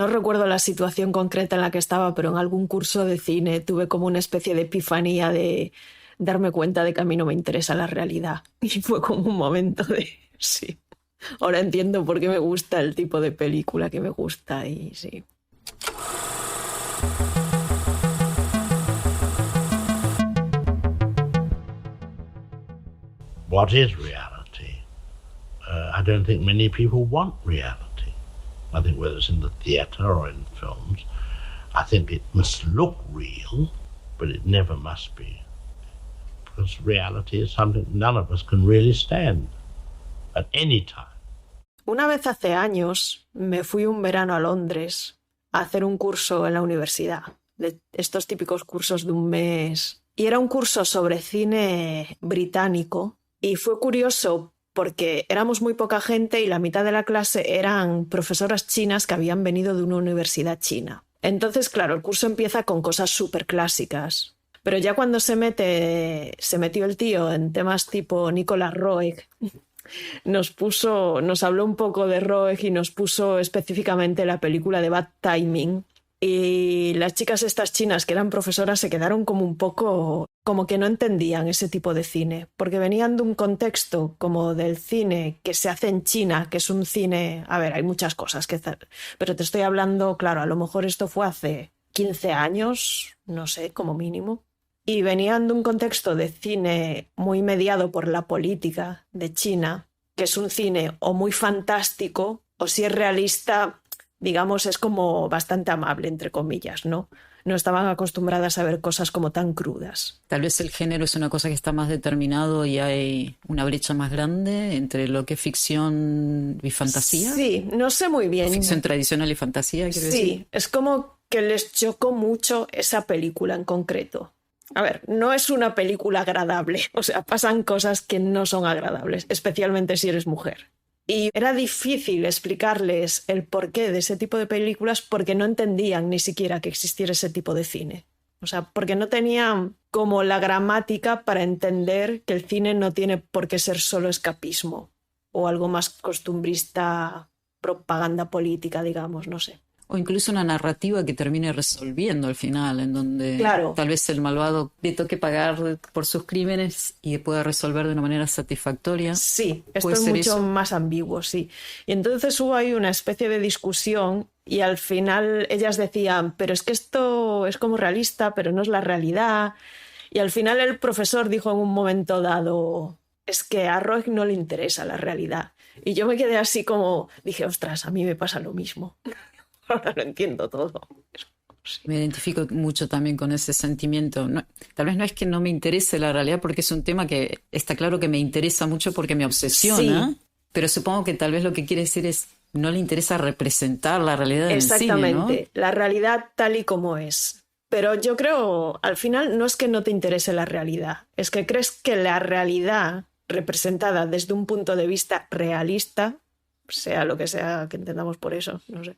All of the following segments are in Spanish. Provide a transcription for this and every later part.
No recuerdo la situación concreta en la que estaba, pero en algún curso de cine tuve como una especie de epifanía de darme cuenta de que a mí no me interesa la realidad. Y fue como un momento de, sí, ahora entiendo por qué me gusta el tipo de película que me gusta y sí. What is reality? I don't think many people want reality. I think whether it's in the theatre or in films, I think it must look real, but it never must be. Because reality is something none of us can really stand at any time. Una vez hace años me fui un verano a Londres a hacer un curso en la universidad, de estos típicos cursos de un mes. Y era un curso sobre cine británico y fue curioso porque éramos muy poca gente y la mitad de la clase eran profesoras chinas que habían venido de una universidad china. Entonces, claro, el curso empieza con cosas súper clásicas. Pero ya cuando se metió el tío en temas tipo Nicolas Roeg, nos habló un poco de Roeg y nos puso específicamente la película de Bad Timing. Y las chicas estas chinas que eran profesoras se quedaron como un poco, como que no entendían ese tipo de cine, porque venían de un contexto como del cine que se hace en China, que es un cine, a ver, hay muchas cosas que hacer, pero te estoy hablando, claro, a lo mejor esto fue hace 15 años, no sé, como mínimo. Y venían de un contexto de cine muy mediado por la política de China, que es un cine o muy fantástico o si es realista, digamos, es como bastante amable, entre comillas, ¿no? No estaban acostumbradas a ver cosas como tan crudas. Tal vez el género es una cosa que está más determinado y hay una brecha más grande entre lo que es ficción y fantasía. Sí, no sé muy bien. Ficción tradicional y fantasía, quiero decir. Sí, es como que les chocó mucho esa película en concreto. A ver, no es una película agradable, o sea, pasan cosas que no son agradables, especialmente si eres mujer. Y era difícil explicarles el porqué de ese tipo de películas porque no entendían ni siquiera que existiera ese tipo de cine. O sea, porque no tenían como la gramática para entender que el cine no tiene por qué ser solo escapismo o algo más costumbrista, propaganda política, digamos, no sé. O incluso una narrativa que termine resolviendo al final, en donde Claro. tal vez el malvado le toque pagar por sus crímenes y pueda resolver de una manera satisfactoria. Sí, esto ¿Puede es ser mucho eso? más ambiguo, sí. Y entonces hubo ahí una especie de discusión y al final ellas decían, pero es que esto es como realista, pero no es la realidad. Y al final el profesor dijo en un momento dado, es que a Roig no le interesa la realidad. Y yo me quedé así como, dije, ostras, a mí me pasa lo mismo. Ahora lo entiendo todo. Me identifico mucho también con ese sentimiento. No, tal vez no es que no me interese la realidad porque es un tema que está claro que me interesa mucho porque me obsesiona, Sí, pero supongo que tal vez lo que quiere decir es no le interesa representar la realidad en el cine, ¿no? exactamente, la realidad tal y como es. Pero yo creo, al final, no es que no te interese la realidad, es que crees que la realidad representada desde un punto de vista realista, sea lo que sea que entendamos por eso, no sé,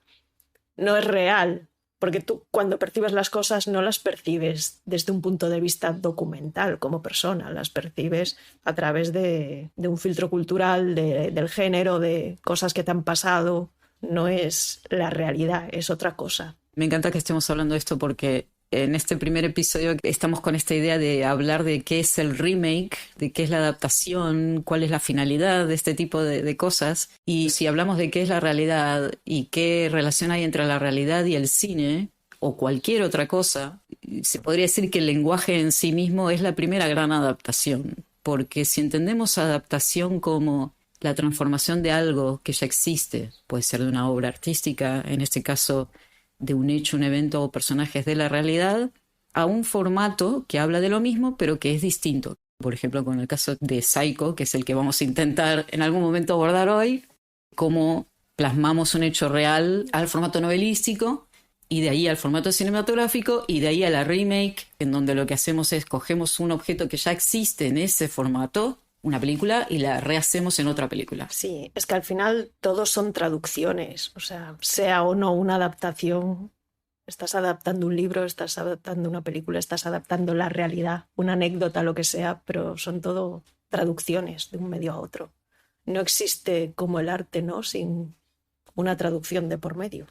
no es real, porque tú cuando percibes las cosas no las percibes desde un punto de vista documental como persona, las percibes a través de un filtro cultural, del género, de cosas que te han pasado. No es la realidad, es otra cosa. Me encanta que estemos hablando de esto porque en este primer episodio estamos con esta idea de hablar de qué es el remake, de qué es la adaptación, cuál es la finalidad de este tipo de cosas. Y si hablamos de qué es la realidad y qué relación hay entre la realidad y el cine o cualquier otra cosa, se podría decir que el lenguaje en sí mismo es la primera gran adaptación. Porque si entendemos adaptación como la transformación de algo que ya existe, puede ser de una obra artística, en este caso de un hecho, un evento o personajes de la realidad, a un formato que habla de lo mismo, pero que es distinto. Por ejemplo, con el caso de Psycho, que es el que vamos a intentar en algún momento abordar hoy, cómo plasmamos un hecho real al formato novelístico y de ahí al formato cinematográfico y de ahí a la remake, en donde lo que hacemos es cogemos un objeto que ya existe en ese formato, una película, y la rehacemos en otra película. Sí, es que al final todos son traducciones, o sea o no una adaptación, estás adaptando un libro, estás adaptando una película, estás adaptando la realidad, una anécdota, lo que sea, pero son todo traducciones de un medio a otro. No existe como el arte, ¿no? Sin una traducción de por medio.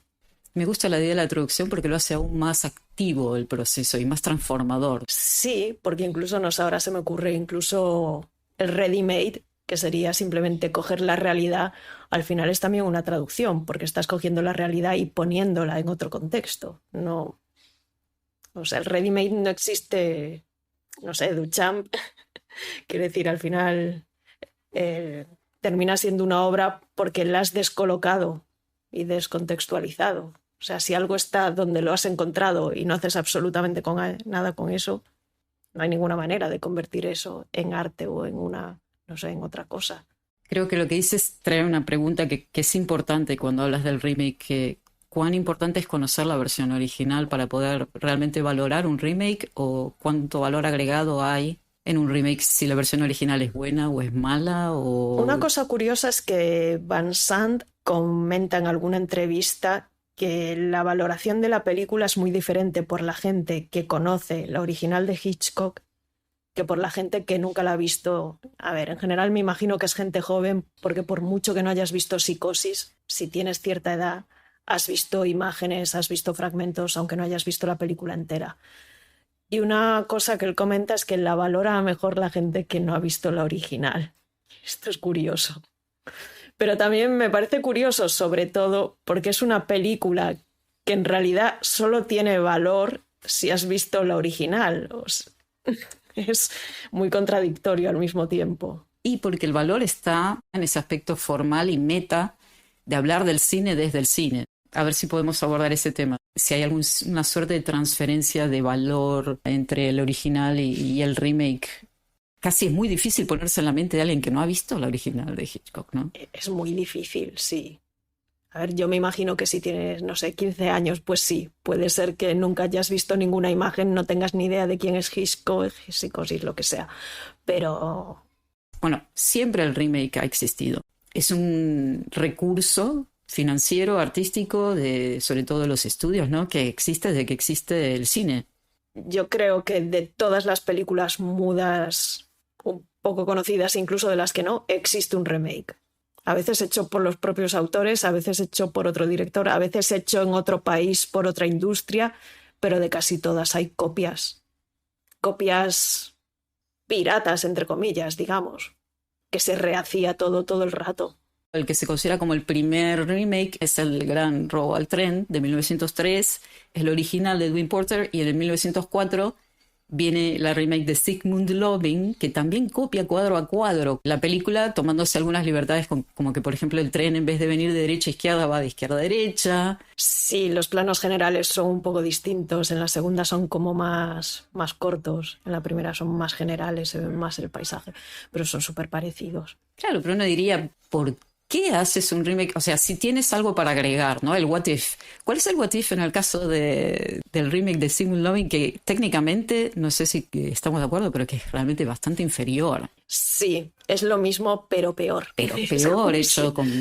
Me gusta la idea de la traducción porque lo hace aún más activo el proceso y más transformador. Sí, porque incluso, no sé, ahora se me ocurre incluso el ready-made, que sería simplemente coger la realidad, al final es también una traducción, porque estás cogiendo la realidad y poniéndola en otro contexto. No, o sea, el ready-made no existe, no sé, Duchamp, quiere decir, al final termina siendo una obra porque la has descolocado y descontextualizado. O sea, si algo está donde lo has encontrado y no haces absolutamente nada con eso, no hay ninguna manera de convertir eso en arte o en una, no sé, en otra cosa. Creo que lo que dices trae una pregunta que es importante cuando hablas del remake, que ¿cuán importante es conocer la versión original para poder realmente valorar un remake o cuánto valor agregado hay en un remake si la versión original es buena o es mala? Una cosa curiosa es que Van Sant comenta en alguna entrevista que la valoración de la película es muy diferente por la gente que conoce la original de Hitchcock que por la gente que nunca la ha visto. A ver, en general me imagino que es gente joven, porque por mucho que no hayas visto Psicosis, si tienes cierta edad, has visto imágenes, has visto fragmentos, aunque no hayas visto la película entera. Y una cosa que él comenta es que la valora mejor la gente que no ha visto la original. Esto es curioso. Pero también me parece curioso, sobre todo, porque es una película que en realidad solo tiene valor si has visto la original. O sea, es muy contradictorio al mismo tiempo. Y porque el valor está en ese aspecto formal y meta de hablar del cine desde el cine. A ver si podemos abordar ese tema. Si hay alguna suerte de transferencia de valor entre el original y el remake. Casi es muy difícil ponerse en la mente de alguien que no ha visto la original de Hitchcock, ¿no? Es muy difícil, sí. A ver, yo me imagino que si tienes, no sé, 15 años, pues sí, puede ser que nunca hayas visto ninguna imagen, no tengas ni idea de quién es Hitchcock, Psicosis, lo que sea. Pero... Bueno, siempre el remake ha existido. Es un recurso financiero, artístico, sobre todo de los estudios, ¿no? Que existe desde que existe el cine. Yo creo que de todas las películas mudas, un poco conocidas, incluso de las que no, existe un remake. A veces hecho por los propios autores, a veces hecho por otro director, a veces hecho en otro país por otra industria, pero de casi todas hay copias. Copias piratas, entre comillas, digamos, que se rehacía todo el rato. El que se considera como el primer remake es el Gran Robo al Tren de 1903, es el original de Edwin Porter, y en el 1904 viene la remake de Sigmund Loving, que también copia cuadro a cuadro la película, tomándose algunas libertades, como que, por ejemplo, el tren en vez de venir de derecha a izquierda va de izquierda a derecha. Sí, los planos generales son un poco distintos. En la segunda son como más cortos. En la primera son más generales, se ve más el paisaje, pero son súper parecidos. Claro, pero uno diría, ¿por qué haces un remake? O sea, si tienes algo para agregar, ¿no? El what if. ¿Cuál es el what if en el caso del remake de Sigmund Loving? Que técnicamente, no sé si estamos de acuerdo, pero que es realmente bastante inferior. Sí, es lo mismo, pero peor. Pero peor hecho con...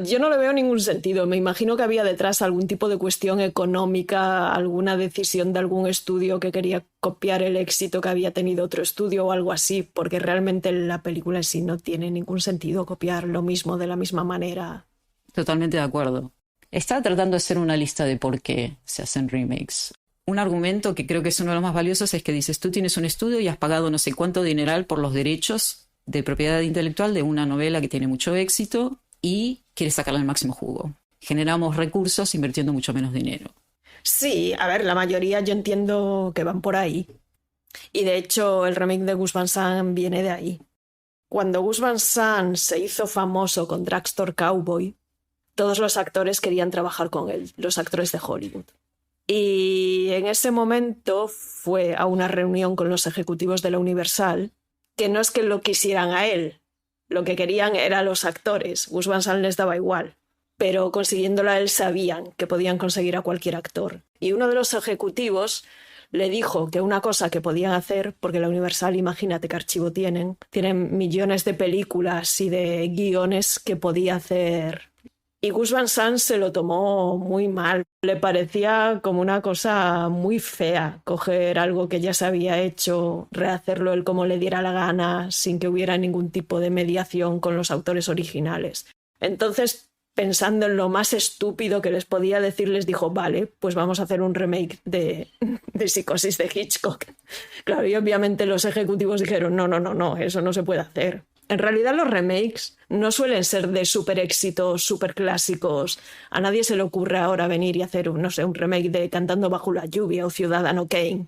Yo no le veo ningún sentido. Me imagino que había detrás algún tipo de cuestión económica, alguna decisión de algún estudio que quería copiar el éxito que había tenido otro estudio o algo así, porque realmente la película en sí no tiene ningún sentido copiar lo mismo de la misma manera. Totalmente de acuerdo. Estaba tratando de hacer una lista de por qué se hacen remakes. Un argumento que creo que es uno de los más valiosos es que dices, tú tienes un estudio y has pagado no sé cuánto dineral por los derechos de propiedad intelectual de una novela que tiene mucho éxito y quieres sacarle el máximo jugo. Generamos recursos invirtiendo mucho menos dinero. Sí, a ver, la mayoría yo entiendo que van por ahí. Y de hecho el remake de Gus Van Sant viene de ahí. Cuando Gus Van Sant se hizo famoso con Drugstore Cowboy, todos los actores querían trabajar con él, los actores de Hollywood. Y en ese momento fue a una reunión con los ejecutivos de la Universal, que no es que lo quisieran a él, lo que querían era a los actores. Gus Van Sant les daba igual, pero consiguiéndola él sabían que podían conseguir a cualquier actor. Y uno de los ejecutivos le dijo que una cosa que podían hacer, porque la Universal, imagínate qué archivo tienen millones de películas y de guiones que podía hacer. Y Gus Van Sant se lo tomó muy mal. Le parecía como una cosa muy fea coger algo que ya se había hecho, rehacerlo él como le diera la gana, sin que hubiera ningún tipo de mediación con los autores originales. Entonces pensando en lo más estúpido que les podía decir, les dijo, vale, pues vamos a hacer un remake de Psicosis de Hitchcock. Claro, y obviamente los ejecutivos dijeron, no, eso no se puede hacer. En realidad los remakes no suelen ser de súper éxitos, súper clásicos. A nadie se le ocurre ahora venir y hacer, un remake de Cantando bajo la lluvia o Ciudadano Kane.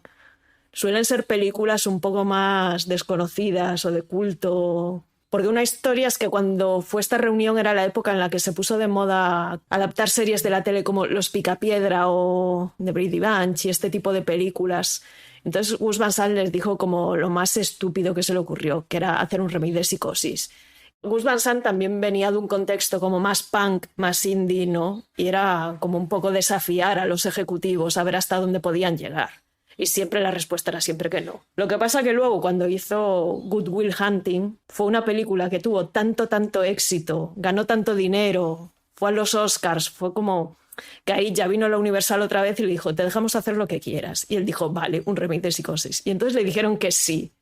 Suelen ser películas un poco más desconocidas o de culto. Porque una historia es que cuando fue esta reunión era la época en la que se puso de moda adaptar series de la tele como Los Picapiedra o The Brady Bunch y este tipo de películas. Entonces Gus Van Sant les dijo como lo más estúpido que se le ocurrió, que era hacer un remake de Psicosis. Gus Van Sant también venía de un contexto como más punk, más indie, ¿no? Y era como un poco desafiar a los ejecutivos a ver hasta dónde podían llegar. Y siempre la respuesta era siempre que no. Lo que pasa que luego cuando hizo Good Will Hunting fue una película que tuvo tanto éxito, ganó tanto dinero, fue a los Oscars, fue como que ahí ya vino la Universal otra vez y le dijo, te dejamos hacer lo que quieras. Y él dijo, vale, un remake de Psicosis. Y entonces le dijeron que sí,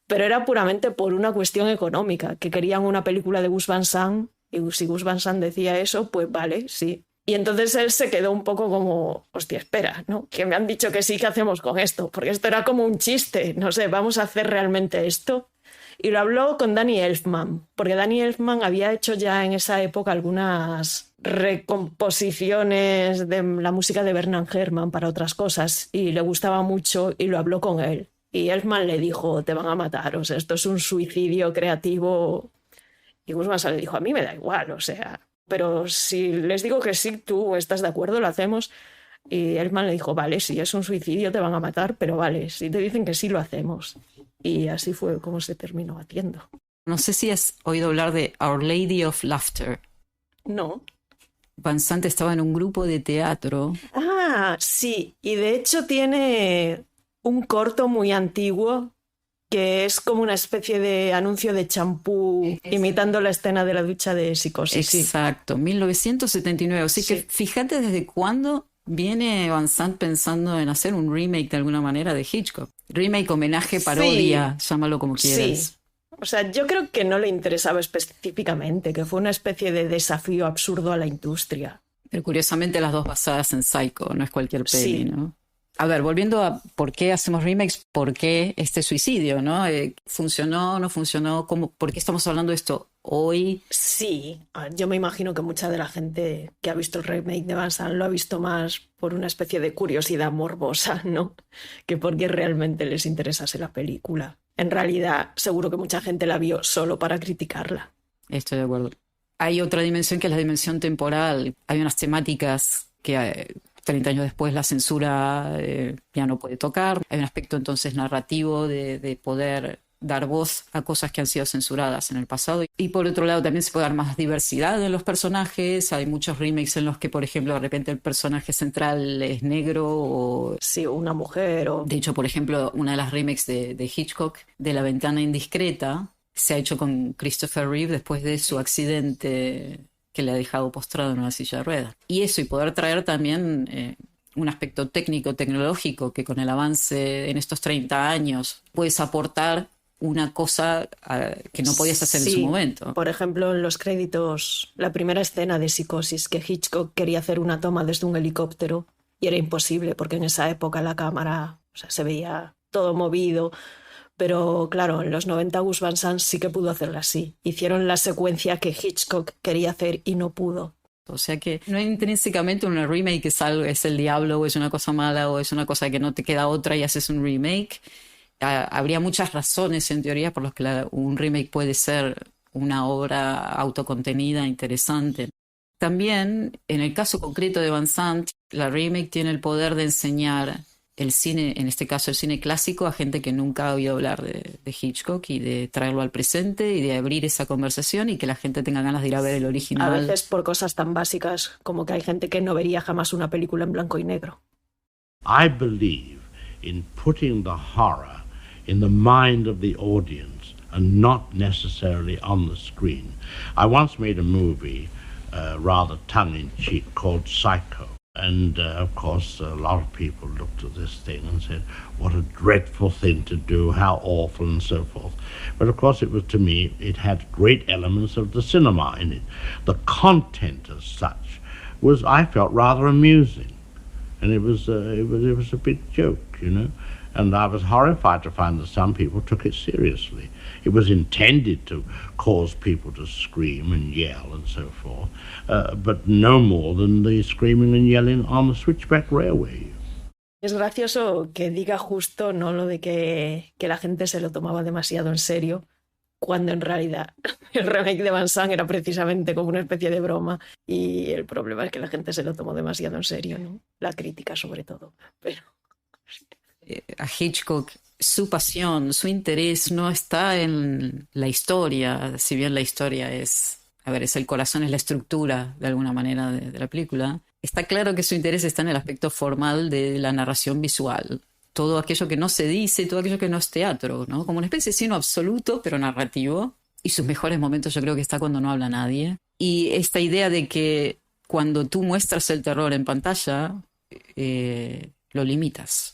pero era puramente por una cuestión económica, que querían una película de Gus Van Sant y si Gus Van Sant decía eso, pues vale, sí. Y entonces él se quedó un poco como, hostia, espera, ¿no? Que me han dicho que sí, ¿qué hacemos con esto? Porque esto era como un chiste, no sé, ¿vamos a hacer realmente esto? Y lo habló con Danny Elfman, porque Danny Elfman había hecho ya en esa época algunas recomposiciones de la música de Bernard Herrmann para otras cosas y le gustaba mucho y lo habló con él. Y Elfman le dijo, te van a matar, o sea, esto es un suicidio creativo. Y Guzmán le dijo, a mí me da igual, o sea... Pero si les digo que sí, tú estás de acuerdo, lo hacemos. Y Elfman le dijo, vale, si es un suicidio te van a matar, pero vale, si te dicen que sí, lo hacemos. Y así fue como se terminó haciendo. No sé si has oído hablar de Our Lady of Laughter. No. Van Sant estaba en un grupo de teatro. Ah, sí. Y de hecho tiene un corto muy antiguo que es como una especie de anuncio de champú imitando la escena de la ducha de Psicosis. Exacto, 1979. Así que fíjate desde cuándo viene Van Sant pensando en hacer un remake de alguna manera de Hitchcock. Remake, homenaje, parodia, llámalo como quieras. Sí. O sea, yo creo que no le interesaba específicamente, que fue una especie de desafío absurdo a la industria. Pero curiosamente las dos basadas en Psycho, no es cualquier peli, ¿no? A ver, volviendo a por qué hacemos remakes, por qué este suicidio, ¿no? ¿Funcionó, no funcionó? ¿Por qué estamos hablando de esto hoy? Sí, yo me imagino que mucha de la gente que ha visto el remake de Van Sant lo ha visto más por una especie de curiosidad morbosa, ¿no? Que porque realmente les interesase la película. En realidad, seguro que mucha gente la vio solo para criticarla. Estoy de acuerdo. Hay otra dimensión que es la dimensión temporal. Hay unas temáticas que 30 años después la censura ya no puede tocar. Hay un aspecto entonces narrativo de poder dar voz a cosas que han sido censuradas en el pasado. Y por otro lado también se puede dar más diversidad en los personajes. Hay muchos remakes en los que, por ejemplo, de repente el personaje central es negro o... Sí, una mujer o... De hecho, por ejemplo, una de las remakes de Hitchcock, de La ventana indiscreta, se ha hecho con Christopher Reeve después de su accidente que le ha dejado postrado en una silla de ruedas. Y eso, y poder traer también un aspecto técnico, tecnológico, que con el avance en estos 30 años puedes aportar una cosa que no podías hacer en su momento. Por ejemplo, en los créditos, la primera escena de Psicosis, que Hitchcock quería hacer una toma desde un helicóptero y era imposible porque en esa época la cámara, o sea, se veía todo movido. Pero claro, en los 90 Gus Van Sant sí que pudo hacerla así. Hicieron la secuencia que Hitchcock quería hacer y no pudo. O sea que no intrínsecamente una remake es el diablo o es una cosa mala o es una cosa que no te queda otra y haces un remake. Habría muchas razones en teoría por las que un remake puede ser una obra autocontenida, interesante. También, en el caso concreto de Van Sant, la remake tiene el poder de enseñar el cine, en este caso el cine clásico, a gente que nunca ha oído hablar de Hitchcock y de traerlo al presente y de abrir esa conversación y que la gente tenga ganas de ir a ver el original. A veces por cosas tan básicas como que hay gente que no vería jamás una película en blanco y negro. I believe in putting the horror in the mind of the audience and not necessarily on the screen. I once made a movie rather tongue-in-cheek called Psycho. And of course, a lot of people looked at this thing and said, what a dreadful thing to do, how awful, and so forth. But of course, it was, to me, it had great elements of the cinema in it. The content as such was, I felt, rather amusing. And it was a big joke, you know. And I was horrified to find that some people took it seriously. It was intended to cause people to scream and yell and so forth, but no more than the screaming and yelling on the Switchback Railway. Es gracioso que diga justo no lo de que la gente se lo tomaba demasiado en serio, cuando en realidad el remake de Van Sant era precisamente como una especie de broma, y el problema es que la gente se lo tomó demasiado en serio, ¿no? La crítica sobre todo. Pero a Hitchcock, su pasión, su interés no está en la historia, si bien la historia es el corazón, es la estructura de alguna manera de la película. Está claro que su interés está en el aspecto formal de la narración visual. Todo aquello que no se dice, todo aquello que no es teatro, ¿no? Como una especie de cine absoluto, pero narrativo. Y sus mejores momentos yo creo que está cuando no habla nadie. Y esta idea de que cuando tú muestras el terror en pantalla, lo limitas.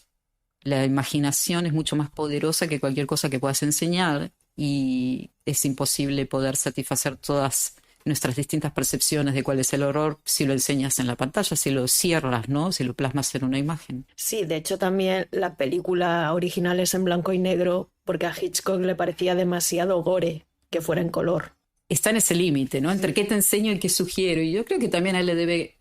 La imaginación es mucho más poderosa que cualquier cosa que puedas enseñar y es imposible poder satisfacer todas nuestras distintas percepciones de cuál es el horror si lo enseñas en la pantalla, si lo cierras, ¿no? Si lo plasmas en una imagen. Sí, de hecho también la película original es en blanco y negro porque a Hitchcock le parecía demasiado gore que fuera en color. Está en ese límite, ¿no? Entre qué te enseño y qué sugiero. Y yo creo que también a él le debe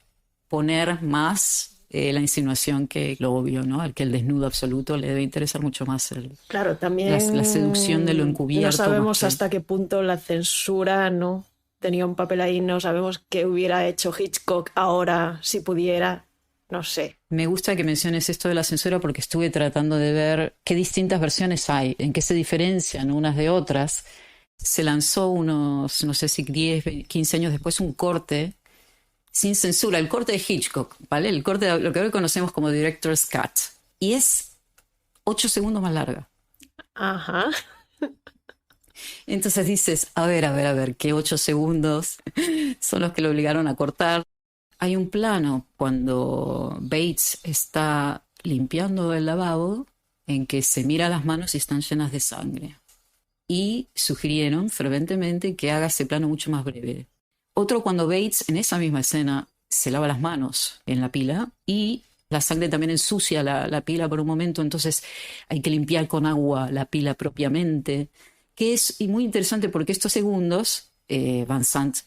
poner más la insinuación que lo obvio, ¿no? Al que el desnudo absoluto le debe interesar mucho más claro, también la seducción de lo encubierto. No sabemos hasta qué punto la censura no tenía un papel ahí, no sabemos qué hubiera hecho Hitchcock ahora si pudiera, no sé. Me gusta que menciones esto de la censura porque estuve tratando de ver qué distintas versiones hay, en qué se diferencian unas de otras. Se lanzó unos, no sé si 10, 15 años después, un corte sin censura, el corte de Hitchcock, ¿vale? El corte de lo que hoy conocemos como Director's Cut. Y es 8 segundos más larga. Ajá. Entonces dices, a ver, ¿qué 8 segundos son los que lo obligaron a cortar? Hay un plano cuando Bates está limpiando el lavabo en que se mira las manos y están llenas de sangre. Y sugirieron ferventemente que haga ese plano mucho más breve. Otro cuando Bates, en esa misma escena, se lava las manos en la pila y la sangre también ensucia la pila por un momento, entonces hay que limpiar con agua la pila propiamente, que es y muy interesante porque estos segundos Van Sant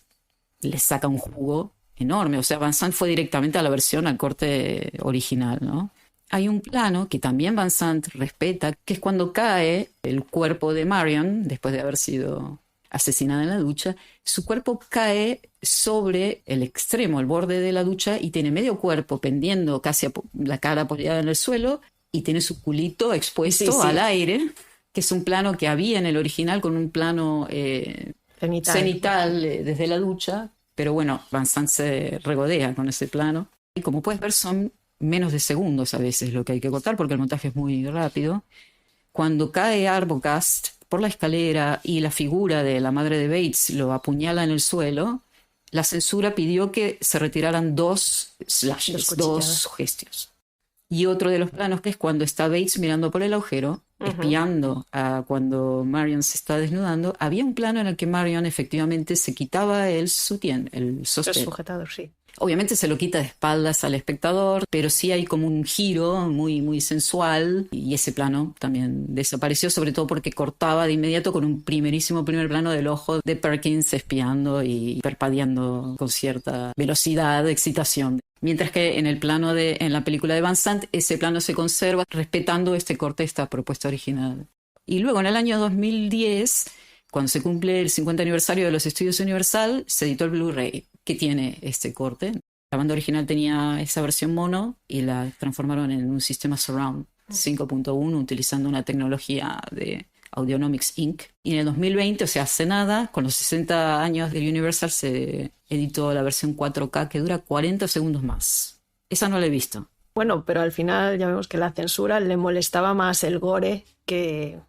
le saca un jugo enorme. O sea, Van Sant fue directamente a la versión, al corte original, ¿no? Hay un plano que también Van Sant respeta, que es cuando cae el cuerpo de Marion, después de haber sido asesinada en la ducha. Su cuerpo cae sobre el extremo, el borde de la ducha, y tiene medio cuerpo pendiendo, casi la cara apoyada en el suelo, y tiene su culito expuesto al aire, que es un plano que había en el original con un plano cenital desde la ducha, pero bueno, Van Sant se regodea con ese plano. Y como puedes ver, son menos de segundos a veces lo que hay que cortar porque el montaje es muy rápido. Cuando cae Arbogast por la escalera y la figura de la madre de Bates lo apuñala en el suelo, la censura pidió que se retiraran 2 slashes, 2 gestios. Y otro de los planos que es cuando está Bates mirando por el agujero, espiando a cuando Marion se está desnudando. Había un plano en el que Marion efectivamente se quitaba el sutién, el sostén. El sujetador, sí. Obviamente se lo quita de espaldas al espectador, pero sí hay como un giro muy, muy sensual, y ese plano también desapareció, sobre todo porque cortaba de inmediato con un primer plano del ojo de Perkins espiando y parpadeando con cierta velocidad, excitación. Mientras que en la película de Van Sant, ese plano se conserva respetando este corte, esta propuesta original. Y luego en el año 2010, cuando se cumple el 50 aniversario de los estudios Universal, se editó el Blu-ray, que tiene este corte. La banda original tenía esa versión mono y la transformaron en un sistema Surround 5.1 utilizando una tecnología de Audionomics Inc. Y en el 2020, o sea, hace nada, con los 60 años de Universal, se editó la versión 4K que dura 40 segundos más. Esa no la he visto. Bueno, pero al final ya vemos que la censura le molestaba más el gore que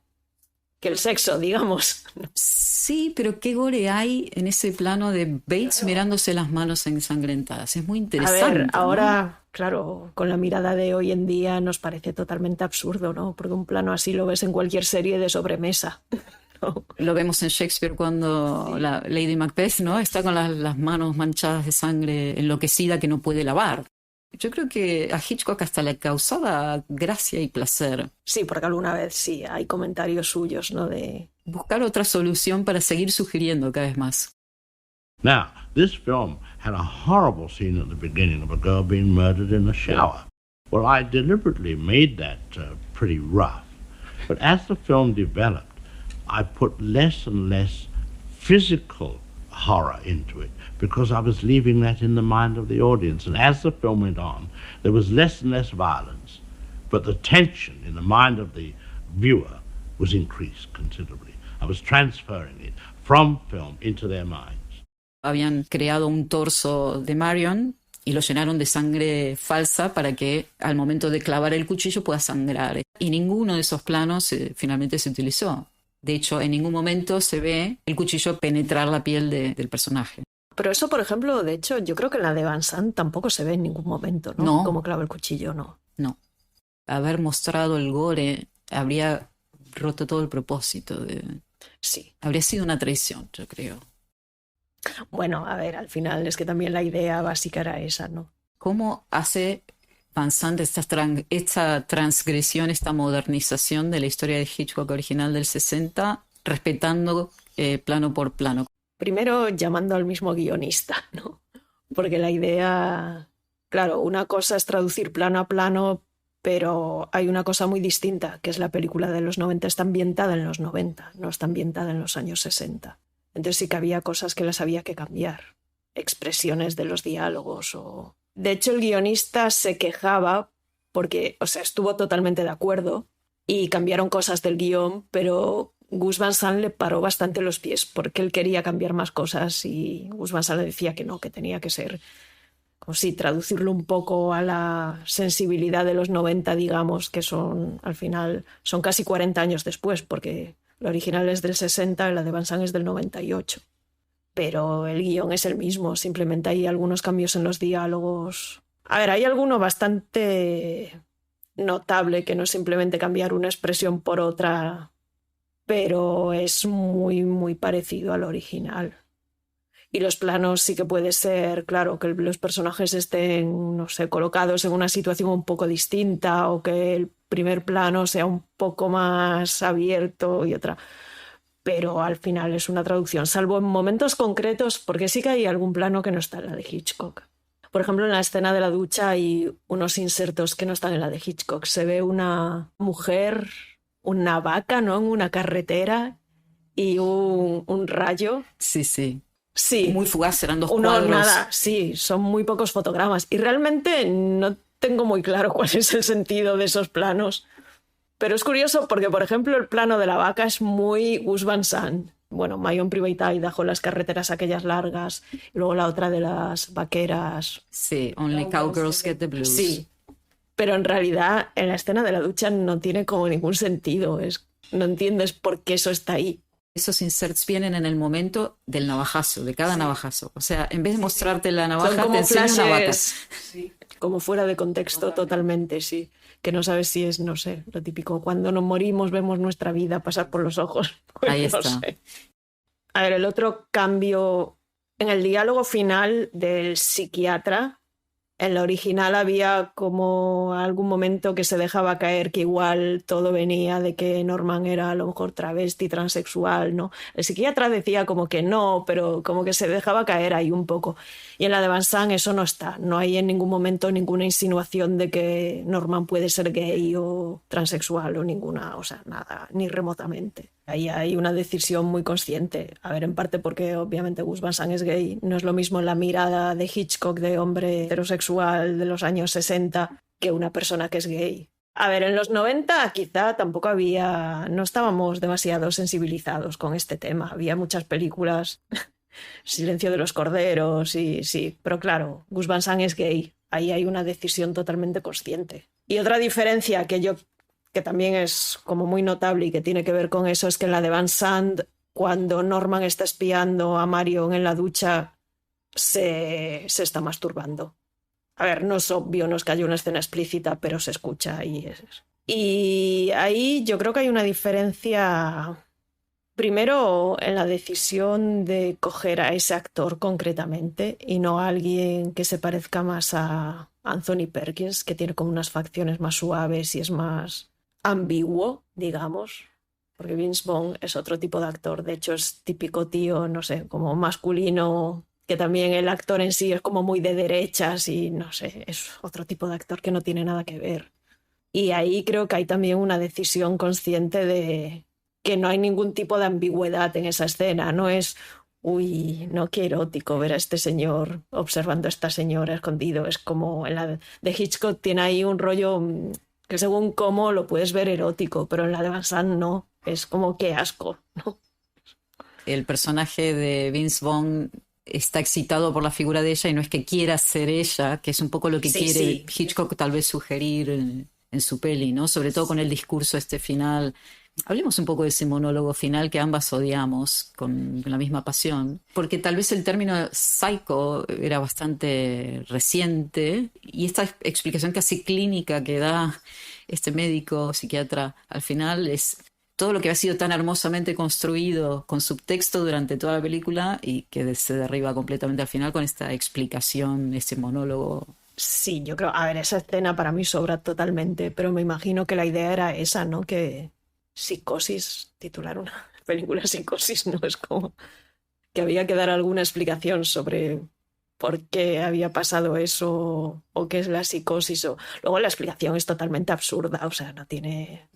el sexo, digamos. Sí, pero qué gore hay en ese plano de Bates mirándose las manos ensangrentadas. Es muy interesante. A ver, ahora claro, con la mirada de hoy en día nos parece totalmente absurdo, ¿no? Porque un plano así lo ves en cualquier serie de sobremesa. ¿No? Lo vemos en Shakespeare cuando la Lady Macbeth, ¿no? Está con las manos manchadas de sangre, enloquecida, que no puede lavar. Yo creo que a Hitchcock hasta le causaba gracia y placer. Sí, porque alguna vez sí, hay comentarios suyos, ¿no? De buscar otra solución para seguir sugiriendo cada vez más. Now, this film had a horrible scene at the beginning of a girl being murdered in a shower. Well, I deliberately made that pretty rough. But as the film developed, I put less and less physical horror into it because I was leaving that in the mind of the audience. And as the film went on, there was less and less violence, but the tension in the mind of the viewer was increased considerably. I was transferring it from film into their minds. Habían creado un torso de Marion y lo llenaron de sangre falsa para que al momento de clavar el cuchillo pueda sangrar. Y ninguno de esos planos finalmente se utilizó. De hecho, en ningún momento se ve el cuchillo penetrar la piel del personaje. Pero eso, por ejemplo, de hecho, yo creo que en la de Van Sant tampoco se ve en ningún momento, ¿no? No. Como clava el cuchillo, ¿no? No. Haber mostrado el gore habría roto todo el propósito. Sí. Habría sido una traición, yo creo. Bueno, a ver, al final es que también la idea básica era esa, ¿no? ¿Cómo hace Van Sant esta transgresión, esta modernización de la historia de Hitchcock original del 60, respetando plano por plano? Primero llamando al mismo guionista, ¿no? Porque la idea, claro, una cosa es traducir plano a plano, pero hay una cosa muy distinta, que es la película de los 90 está ambientada en los 90, no está ambientada en los años 60. Entonces sí que había cosas que las había que cambiar, expresiones de los diálogos o... De hecho, el guionista se quejaba porque, o sea, estuvo totalmente de acuerdo y cambiaron cosas del guión, pero Gus Van Sant le paró bastante los pies porque él quería cambiar más cosas y Gus Van Sant le decía que no, que tenía que ser, como si traducirlo un poco a la sensibilidad de los 90, digamos, que son, al final, son casi 40 años después, porque la original es del 60 y la de Van Sant es del 98. Pero el guión es el mismo, simplemente hay algunos cambios en los diálogos. A ver, hay alguno bastante notable, que no es simplemente cambiar una expresión por otra, pero es muy, muy parecido al original. Y los planos sí que puede ser, claro, que los personajes estén, no sé, colocados en una situación un poco distinta o que el primer plano sea un poco más abierto y otra. Pero al final es una traducción, salvo en momentos concretos, porque sí que hay algún plano que no está en la de Hitchcock. Por ejemplo, en la escena de la ducha hay unos insertos que no están en la de Hitchcock. Se ve una mujer, una vaca, ¿no?, en una carretera y un rayo. Sí, sí. Sí. Muy fugaz, serán dos cuadros. Nada, sí, son muy pocos fotogramas. Y realmente no tengo muy claro cuál es el sentido de esos planos. Pero es curioso porque, por ejemplo, el plano de la vaca es muy Gus Van Sant. Bueno, My Own Private Eye dejó las carreteras aquellas largas y luego la otra de las vaqueras. Sí, Only Cowgirls Get the Blues. Sí, pero en realidad en la escena de la ducha no tiene como ningún sentido. No entiendes por qué eso está ahí. Esos inserts vienen en el momento del navajazo, de cada navajazo. O sea, en vez de mostrarte la navaja, te enseña una vaca. Sí, como fuera de contexto totalmente, sí. Que no sabes si es, no sé, lo típico. Cuando nos morimos vemos nuestra vida pasar por los ojos. Pues ahí no está. Sé. A ver, el otro cambio en el diálogo final del psiquiatra. En la original había como algún momento que se dejaba caer que igual todo venía de que Norman era a lo mejor travesti, transexual, ¿no? El psiquiatra decía como que no, pero como que se dejaba caer ahí un poco. Y en la de Van Sant eso no está. No hay en ningún momento ninguna insinuación de que Norman puede ser gay o transexual o ninguna, o sea, nada, ni remotamente. Ahí hay una decisión muy consciente. A ver, en parte porque obviamente Gus Van Sant es gay. No es lo mismo la mirada de Hitchcock de hombre heterosexual de los años 60 que una persona que es gay. A ver, en los 90 quizá tampoco no estábamos demasiado sensibilizados con este tema. Había muchas películas, Silencio de los corderos, y sí, pero claro, Gus Van Sant es gay. Ahí hay una decisión totalmente consciente. Y otra diferencia que también es como muy notable y que tiene que ver con eso, es que en la de Van Sant, cuando Norman está espiando a Marion en la ducha, se está masturbando. A ver, no es obvio, no es que haya una escena explícita, pero se escucha y ahí yo creo que hay una diferencia, primero en la decisión de coger a ese actor concretamente y no a alguien que se parezca más a Anthony Perkins, que tiene como unas facciones más suaves y es más ambiguo, digamos. Porque Vince Vaughn es otro tipo de actor, de hecho es típico tío, no sé, como masculino, que también el actor en sí es como muy de derechas y no sé, es otro tipo de actor que no tiene nada que ver. Y ahí creo que hay también una decisión consciente de que no hay ningún tipo de ambigüedad en esa escena, no es, uy, no, qué erótico ver a este señor observando a esta señora escondido, es como en la de Hitchcock tiene ahí un rollo que según cómo lo puedes ver erótico, pero en la de Van Sant no. Es como qué asco, ¿no? El personaje de Vince Vaughn está excitado por la figura de ella y no es que quiera ser ella, que es un poco lo que quiere Hitchcock tal vez sugerir en su peli, ¿no? Sobre todo con el discurso este final. Hablemos un poco de ese monólogo final que ambas odiamos con la misma pasión, porque tal vez el término psycho era bastante reciente y esta explicación casi clínica que da este médico psiquiatra al final es todo lo que ha sido tan hermosamente construido con subtexto durante toda la película y que se derriba completamente al final con esta explicación, ese monólogo. Sí, yo creo, a ver, esa escena para mí sobra totalmente, pero me imagino que la idea era esa, ¿no? Que Psicosis, titular una película Psicosis, ¿no? Es como que había que dar alguna explicación sobre por qué había pasado eso o qué es la psicosis. Luego la explicación es totalmente absurda, o sea, no tiene...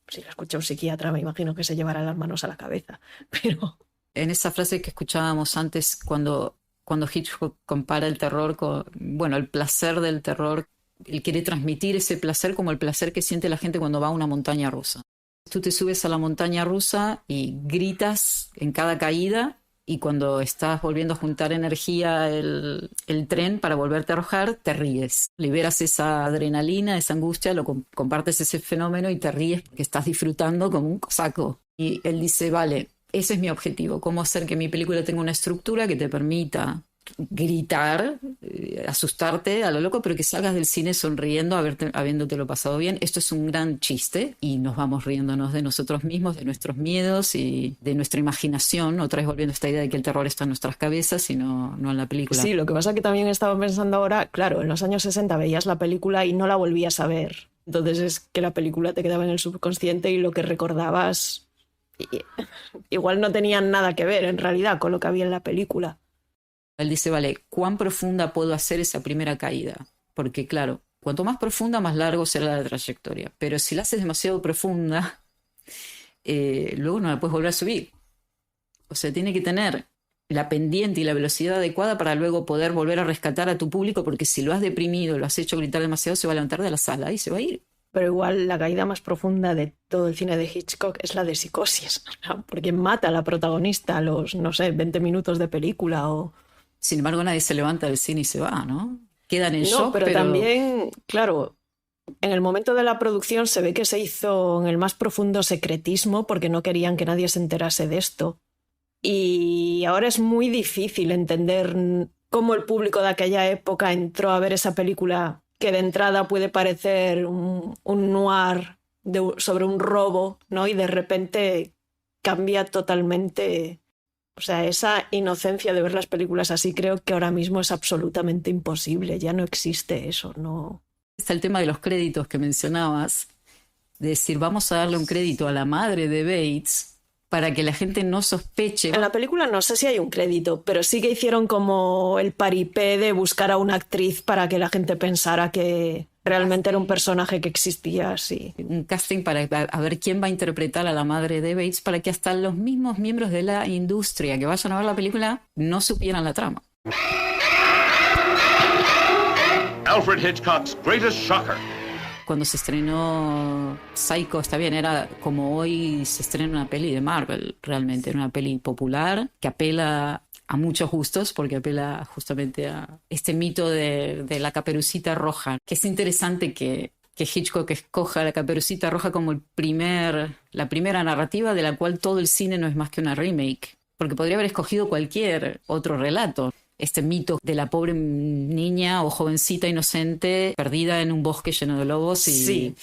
Si la escucha un psiquiatra, me imagino que se llevará las manos a la cabeza. Pero en esa frase que escuchábamos antes, cuando Hitchcock compara el terror con, bueno, el placer del terror, él quiere transmitir ese placer como el placer que siente la gente cuando va a una montaña rusa. Tú te subes a la montaña rusa y gritas en cada caída y cuando estás volviendo a juntar energía el tren para volverte a arrojar, te ríes. Liberas esa adrenalina, esa angustia, compartes ese fenómeno y te ríes porque estás disfrutando como un cosaco. Y él dice, vale, ese es mi objetivo, cómo hacer que mi película tenga una estructura que te permita gritar, asustarte a lo loco, pero que salgas del cine sonriendo, habiéndotelo pasado bien. Esto es un gran chiste y nos vamos riéndonos de nosotros mismos, de nuestros miedos y de nuestra imaginación, otra vez volviendo a esta idea de que el terror está en nuestras cabezas y no en la película. Sí, lo que pasa es que también estaba pensando ahora, claro, en los años 60 veías la película y no la volvías a ver. Entonces es que la película te quedaba en el subconsciente y lo que recordabas igual no tenía nada que ver en realidad con lo que había en la película. Él dice, vale, ¿cuán profunda puedo hacer esa primera caída? Porque claro, cuanto más profunda, más largo será la trayectoria. Pero si la haces demasiado profunda, luego no la puedes volver a subir. O sea, tiene que tener la pendiente y la velocidad adecuada para luego poder volver a rescatar a tu público, porque si lo has deprimido, lo has hecho gritar demasiado, se va a levantar de la sala y se va a ir. Pero igual la caída más profunda de todo el cine de Hitchcock es la de Psicosis, porque mata a la protagonista a los, no sé, 20 minutos de película o... Sin embargo, nadie se levanta del cine y se va, ¿no? Quedan en shock, pero también, claro, en el momento de la producción se ve que se hizo en el más profundo secretismo porque no querían que nadie se enterase de esto. Y ahora es muy difícil entender cómo el público de aquella época entró a ver esa película que de entrada puede parecer un noir sobre un robo, ¿no? Y de repente cambia totalmente... O sea, esa inocencia de ver las películas así creo que ahora mismo es absolutamente imposible. Ya no existe eso, ¿no? Está el tema de los créditos que mencionabas. De decir, vamos a darle un crédito a la madre de Bates para que la gente no sospeche. En la película no sé si hay un crédito, pero sí que hicieron como el paripé de buscar a una actriz para que la gente pensara que realmente era un personaje que existía, sí. Un casting para a ver quién va a interpretar a la madre de Bates para que hasta los mismos miembros de la industria que vayan a ver la película no supieran la trama. Alfred Hitchcock's greatest shocker. Cuando se estrenó Psycho, está bien, era como hoy se estrena una peli de Marvel, realmente, era una peli popular que apela a muchos gustos, porque apela justamente a este mito de la Caperucita Roja, que es interesante que Hitchcock escoja la Caperucita Roja como la primera narrativa de la cual todo el cine no es más que una remake, porque podría haber escogido cualquier otro relato. este mito de la pobre niña o jovencita inocente perdida en un bosque lleno de lobos. Y... Sí.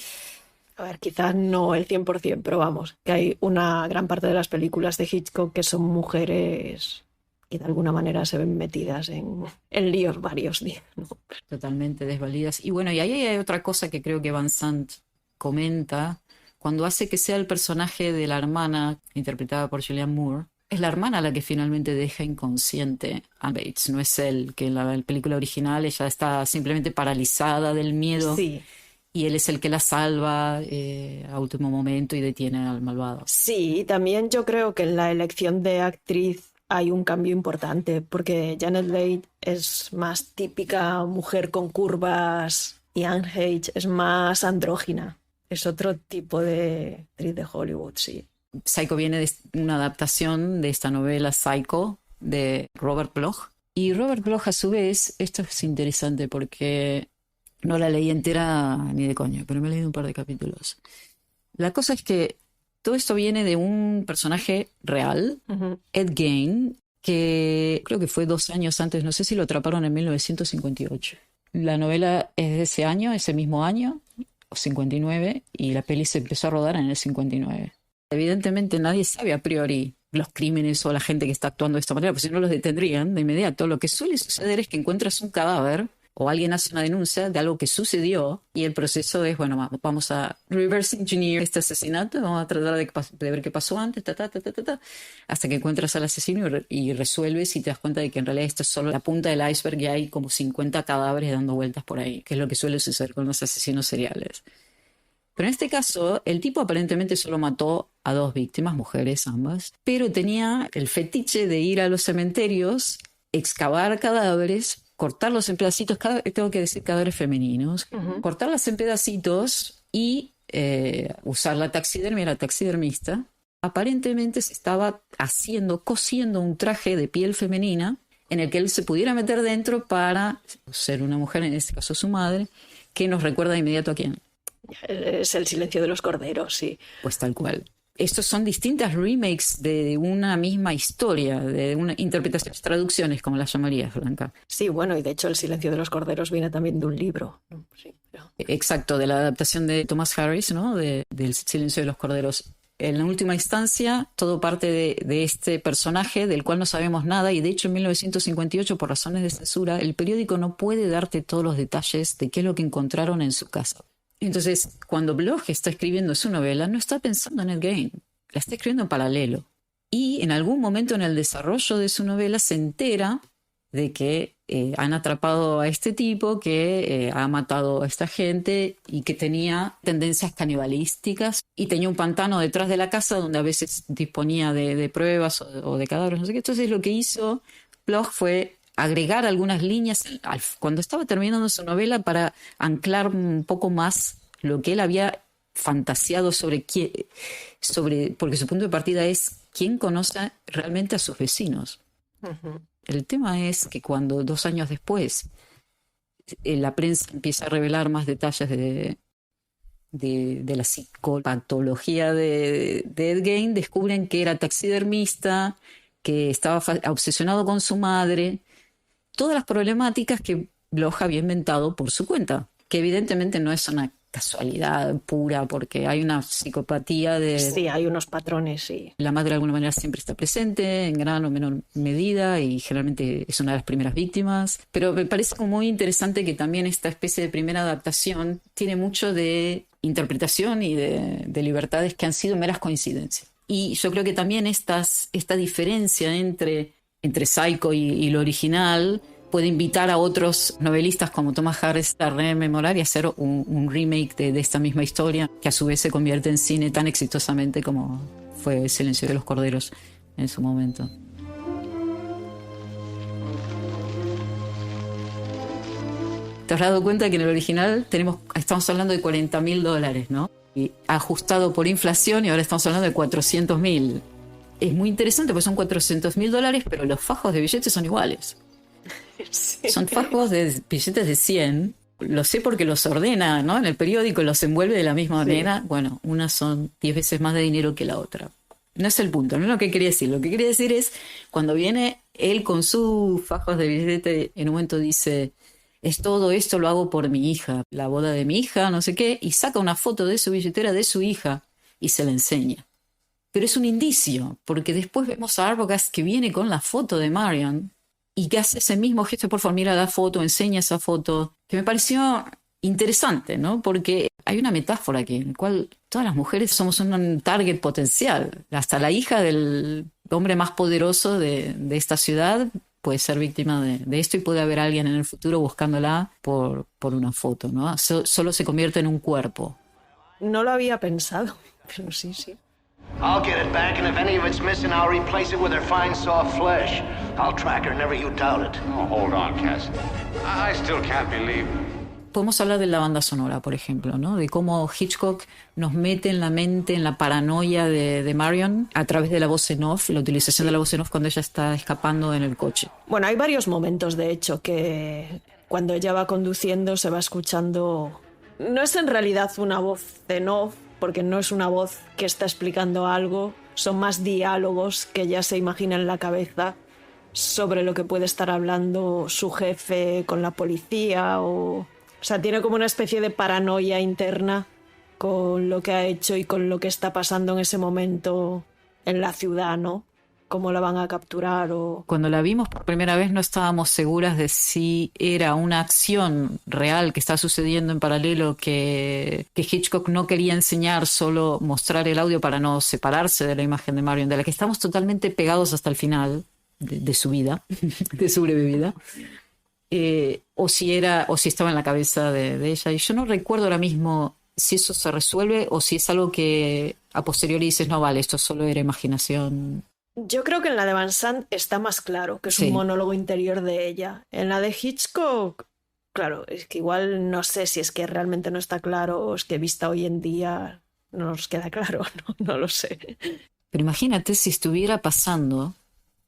A ver, quizás no el 100%, pero vamos, que hay una gran parte de las películas de Hitchcock que son mujeres que de alguna manera se ven metidas en líos varios, ¿no? Totalmente desvalidas. Y bueno, y ahí hay otra cosa que creo que Van Sant comenta, cuando hace que sea el personaje de la hermana, interpretada por Julianne Moore, es la hermana la que finalmente deja inconsciente a Bates, no es él, que en la película original ella está simplemente paralizada del miedo. Sí. Y él es el que la salva a último momento y detiene al malvado. Sí, también yo creo que en la elección de actriz hay un cambio importante, porque Janet Leigh es más típica mujer con curvas y Anne Heche es más andrógina. Es otro tipo de actriz de Hollywood, sí. Psycho viene de una adaptación de esta novela Psycho de Robert Bloch. Y Robert Bloch, a su vez, esto es interesante porque no la leí entera ni de coña, pero me he leído un par de capítulos. La cosa es que todo esto viene de un personaje real, Ed Gein, que creo que fue 2 años antes, no sé si lo atraparon en 1958. La novela es de ese año, ese mismo año, o 59, y la peli se empezó a rodar en el 59. Evidentemente nadie sabe a priori los crímenes o la gente que está actuando de esta manera, porque si no los detendrían de inmediato. Lo que suele suceder es que encuentras un cadáver o alguien hace una denuncia de algo que sucedió y el proceso es, bueno, vamos a reverse engineer este asesinato, vamos a tratar de ver qué pasó antes, hasta que encuentras al asesino y resuelves y te das cuenta de que en realidad esto es solo la punta del iceberg y hay como 50 cadáveres dando vueltas por ahí, que es lo que suele suceder con los asesinos seriales. Pero en este caso, el tipo aparentemente solo mató a 2 víctimas, mujeres ambas, pero tenía el fetiche de ir a los cementerios, excavar cadáveres, cortarlos en pedacitos, tengo que decir cadáveres femeninos, cortarlas en pedacitos y usar la taxidermia, la taxidermista. Aparentemente se estaba cosiendo un traje de piel femenina en el que él se pudiera meter dentro para ser una mujer, en este caso su madre, que nos recuerda de inmediato a quién. Es El silencio de los corderos, sí. Pues tal cual. Estos son distintas remakes de una misma historia, de una interpretaciones, traducciones, como las llamarías, Blanca. Sí, bueno, y de hecho El silencio de los corderos viene también de un libro. Sí, pero... Exacto, de la adaptación de Thomas Harris, ¿no? Del silencio de los corderos. En la última instancia, todo parte de este personaje del cual no sabemos nada, y de hecho en 1958, por razones de censura, el periódico no puede darte todos los detalles de qué es lo que encontraron en su casa. Entonces, cuando Bloch está escribiendo su novela, no está pensando en Ed Gein, la está escribiendo en paralelo. Y en algún momento en el desarrollo de su novela se entera de que han atrapado a este tipo que ha matado a esta gente y que tenía tendencias canibalísticas y tenía un pantano detrás de la casa donde a veces disponía de pruebas o de cadáveres, no sé qué. Entonces lo que hizo Bloch fue agregar algunas líneas cuando estaba terminando su novela para anclar un poco más lo que él había fantaseado porque su punto de partida es quién conoce realmente a sus vecinos. Uh-huh. El tema es que cuando 2 años después la prensa empieza a revelar más detalles de la psicopatología de Ed Gein, descubren que era taxidermista, que estaba obsesionado con su madre, todas las problemáticas que Bloch había inventado por su cuenta, que evidentemente no es una casualidad pura, porque hay una psicopatía de... Sí, hay unos patrones, sí. La madre de alguna manera siempre está presente, en gran o menor medida, y generalmente es una de las primeras víctimas. Pero me parece como muy interesante que también esta especie de primera adaptación tiene mucho de interpretación y de libertades que han sido meras coincidencias. Y yo creo que también esta diferencia entre Psycho y lo original puede invitar a otros novelistas como Thomas Harris a rememorar y hacer un remake de esta misma historia, que a su vez se convierte en cine tan exitosamente como fue El silencio de los corderos en su momento. ¿Te has dado cuenta que en el original estamos hablando de $40,000, ¿no? Y ajustado por inflación, y ahora estamos hablando de 400,000. Es muy interesante porque son $400,000, pero los fajos de billetes son iguales. Sí. Son fajos de billetes de 100. Lo sé porque los ordena, ¿no? En el periódico los envuelve de la misma manera. Sí. Bueno, unas son 10 veces más de dinero que la otra. No es el punto, no es lo que quería decir. Lo que quería decir es, cuando viene Él con sus fajos de billete en un momento dice, es todo esto lo hago por mi hija, la boda de mi hija, no sé qué, y saca una foto de su billetera de su hija y se la enseña. Pero es un indicio, porque después vemos a Arbogast que viene con la foto de Marion y que hace ese mismo gesto, por favor, mira la foto, enseña esa foto, que me pareció interesante, ¿no? Porque hay una metáfora aquí en la cual todas las mujeres somos un target potencial. Hasta la hija del hombre más poderoso de esta ciudad puede ser víctima de esto y puede haber alguien en el futuro buscándola por una foto, ¿no? Solo se convierte en un cuerpo. No lo había pensado, pero sí. I'll get it back, and if any of it's missing, I'll replace it with her fine, soft flesh. I'll track her, never you doubt it. Oh, hold on, Cassidy. I still can't believe... Podemos hablar de la banda sonora, por ejemplo, ¿no? De cómo Hitchcock nos mete en la mente, en la paranoia de Marion a través de la voz en off, la utilización de la voz en off cuando ella está escapando en el coche. Bueno, hay varios momentos, de hecho, que cuando ella va conduciendo se va escuchando... No es en realidad una voz en off, porque no es una voz que está explicando algo, son más diálogos que ella se imagina en la cabeza sobre lo que puede estar hablando su jefe con la policía o sea, tiene como una especie de paranoia interna con lo que ha hecho y con lo que está pasando en ese momento en la ciudad, ¿no? Cómo la van a capturar o... Cuando la vimos por primera vez no estábamos seguras de si era una acción real que está sucediendo en paralelo, que Hitchcock no quería enseñar, solo mostrar el audio para no separarse de la imagen de Marion, de la que estamos totalmente pegados hasta el final de su vida, de sobrevivida. O si estaba en la cabeza de ella. Y yo no recuerdo ahora mismo si eso se resuelve o si es algo que a posteriori dices, no, vale, esto solo era imaginación. Yo creo que en la de Van Sant está más claro que es un monólogo interior de ella. En la de Hitchcock, claro, es que igual no sé si es que realmente no está claro o es que vista hoy en día no nos queda claro, no lo sé. Pero imagínate si estuviera pasando,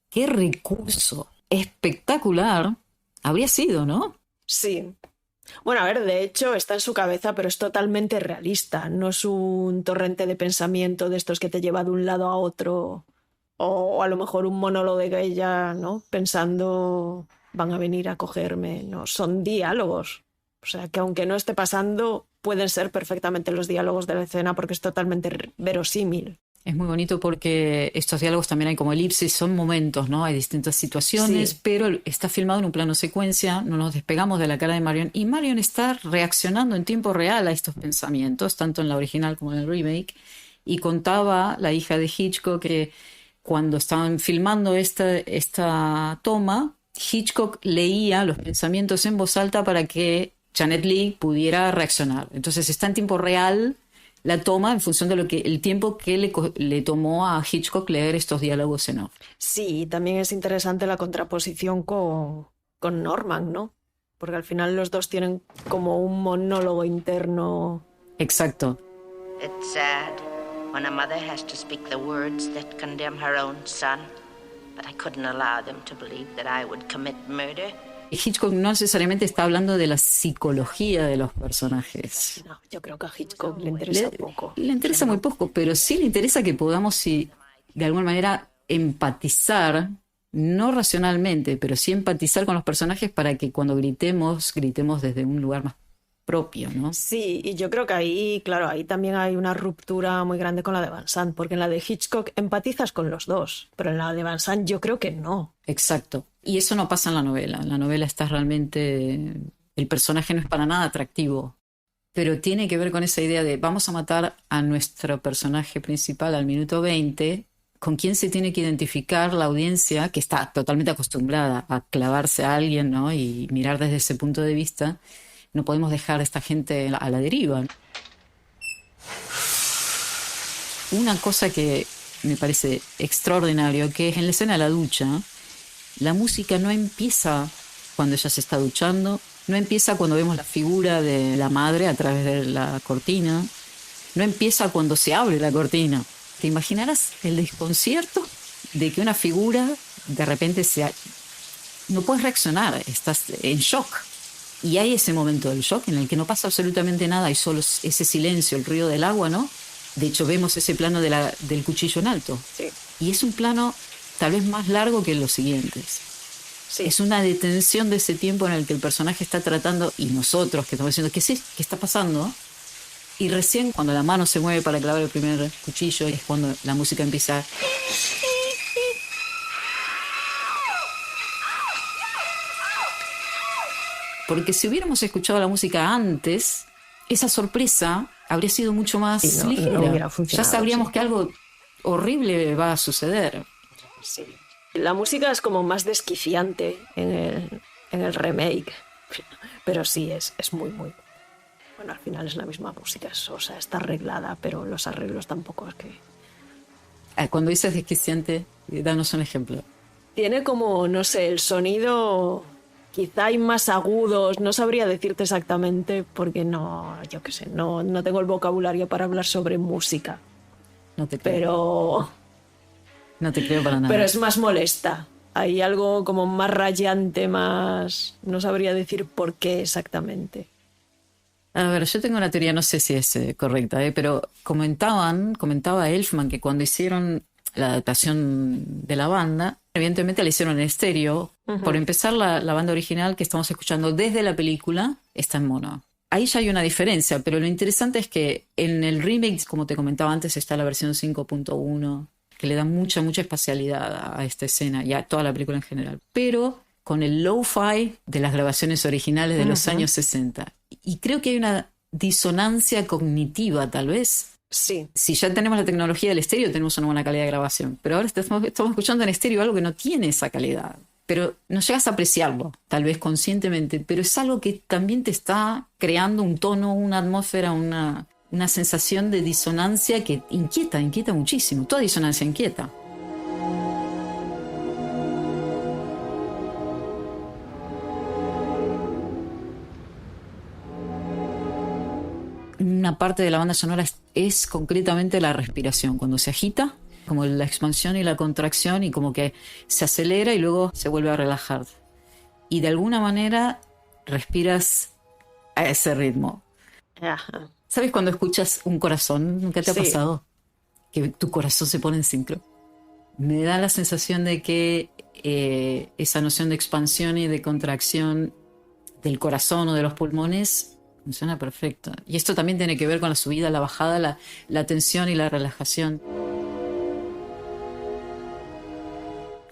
qué recurso espectacular habría sido, ¿no? Sí. Bueno, a ver, de hecho está en su cabeza, pero es totalmente realista. No es un torrente de pensamiento de estos que te lleva de un lado a otro. O a lo mejor un monólogo de ella, ¿no? Pensando, van a venir a cogerme. No, son diálogos. O sea, que aunque no esté pasando, pueden ser perfectamente los diálogos de la escena porque es totalmente verosímil. Es muy bonito porque estos diálogos también hay como elipsis, son momentos, ¿no? Hay distintas situaciones, pero está filmado en un plano secuencia, no nos despegamos de la cara de Marion y Marion está reaccionando en tiempo real a estos pensamientos, tanto en la original como en el remake. Y contaba la hija de Hitchcock que cuando estaban filmando esta toma, Hitchcock leía los pensamientos en voz alta para que Janet Leigh pudiera reaccionar. Entonces está en tiempo real la toma en función de el tiempo que le tomó a Hitchcock leer estos diálogos en off. Sí, también es interesante la contraposición con Norman, ¿no? Porque al final los dos tienen como un monólogo interno. Exacto. It's sad when a mother has to speak the words that condemn her own son, but I couldn't allow them to believe that I would commit murder. Hitchcock no necesariamente está hablando de la psicología de los personajes. No, yo creo que a Hitchcock le interesa poco. Le interesa muy poco, pero sí le interesa que podamos, de alguna manera, empatizar, no racionalmente, pero sí empatizar con los personajes para que cuando gritemos desde un lugar más propio, ¿no? Sí, y yo creo que ahí también hay una ruptura muy grande con la de Van Sant, porque en la de Hitchcock empatizas con los dos, pero en la de Van Sant yo creo que no. Exacto. Y eso no pasa en la novela. En la novela está realmente... El personaje no es para nada atractivo, pero tiene que ver con esa idea de vamos a matar a nuestro personaje principal al minuto 20, con quien se tiene que identificar la audiencia, que está totalmente acostumbrada a clavarse a alguien, ¿no? Y mirar desde ese punto de vista. No podemos dejar a esta gente a la deriva. Una cosa que me parece extraordinario, que es en la escena de la ducha, la música no empieza cuando ella se está duchando, no empieza cuando vemos la figura de la madre a través de la cortina, no empieza cuando se abre la cortina. ¿Te imaginarás el desconcierto de que una figura de repente no puedes reaccionar, estás en shock? Y hay ese momento del shock en el que no pasa absolutamente nada y solo ese silencio, el ruido del agua, ¿no? De hecho, vemos ese plano del cuchillo en alto. Sí. Y es un plano tal vez más largo que los siguientes. Sí. Es una detención de ese tiempo en el que el personaje está tratando, y nosotros que estamos diciendo, ¿qué está pasando? Y recién cuando la mano se mueve para clavar el primer cuchillo es cuando la música empieza. Porque si hubiéramos escuchado la música antes, esa sorpresa habría sido mucho más ligera. No hubiera funcionado, ya sabríamos sí. que algo horrible va a suceder. Sí. La música es como más desquiciante en el remake. Pero sí, es muy, muy... Bueno, al final es la misma música, o sea, está arreglada, pero los arreglos tampoco es que... Cuando dices desquiciante, danos un ejemplo. Tiene como, no sé, el sonido... Quizá hay más agudos, no sabría decirte exactamente porque no, yo qué sé, no tengo el vocabulario para hablar sobre música. No te creo. Pero... No te creo para nada. Pero es más molesta. Hay algo como más rayante, más... No sabría decir por qué exactamente. A ver, yo tengo una teoría, no sé si es correcta, pero comentaba Elfman que cuando hicieron la adaptación de la banda, evidentemente la hicieron en estéreo. Por empezar, la banda original que estamos escuchando desde la película está en mono. Ahí ya hay una diferencia, pero lo interesante es que en el remake, como te comentaba antes, está la versión 5.1, que le da mucha espacialidad a esta escena y a toda la película en general. Pero con el lo-fi de las grabaciones originales de los años 60. Y creo que hay una disonancia cognitiva, tal vez. Sí. Si ya tenemos la tecnología del estéreo, tenemos una buena calidad de grabación. Pero ahora estamos escuchando en estéreo algo que no tiene esa calidad. Pero no llegas a apreciarlo, tal vez conscientemente. Pero es algo que también te está creando un tono, una atmósfera, una sensación de disonancia que inquieta muchísimo. Toda disonancia inquieta. Una parte de la banda sonora es concretamente la respiración, cuando se agita, como la expansión y la contracción, y como que se acelera y luego se vuelve a relajar. Y de alguna manera respiras a ese ritmo. Ajá. ¿Sabes cuando escuchas un corazón? ¿Nunca te ha Sí. pasado? Que tu corazón se pone en sincro. Me da la sensación de que esa noción de expansión y de contracción del corazón o de los pulmones funciona perfecto. Y esto también tiene que ver con la subida, la bajada, la tensión y la relajación.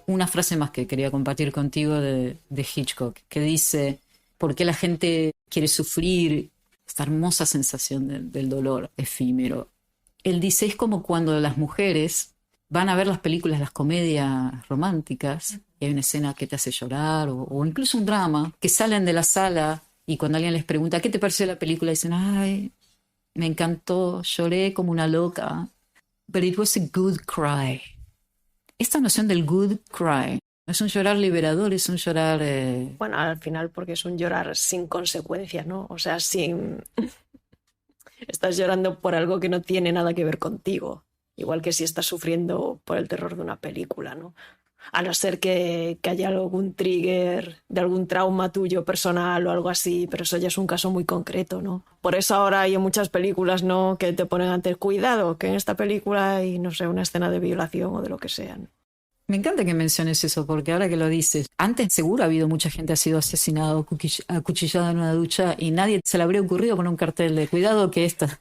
Una frase más que quería compartir contigo de Hitchcock, que dice: ¿por qué la gente quiere sufrir esta hermosa sensación del dolor efímero? Él dice, es como cuando las mujeres van a ver las películas, las comedias románticas, y hay una escena que te hace llorar, o incluso un drama, que salen de la sala y cuando alguien les pregunta ¿qué te pareció la película? Dicen, ay, me encantó, lloré como una loca, but it was a good cry. Esta noción del good cry no es un llorar liberador, es un llorar... Bueno, al final porque es un llorar sin consecuencias, ¿no? O sea, sin... Estás llorando por algo que no tiene nada que ver contigo. Igual que si estás sufriendo por el terror de una película, ¿no? A no ser que haya algún trigger de algún trauma tuyo personal o algo así, pero eso ya es un caso muy concreto, ¿no? Por eso ahora hay en muchas películas, ¿no?, que te ponen antes, cuidado, que en esta película hay, no sé, una escena de violación o de lo que sea, ¿no? Me encanta que menciones eso, porque ahora que lo dices, antes seguro ha habido mucha gente que ha sido asesinada o acuchillada en una ducha y nadie se le habría ocurrido poner un cartel de cuidado que esta.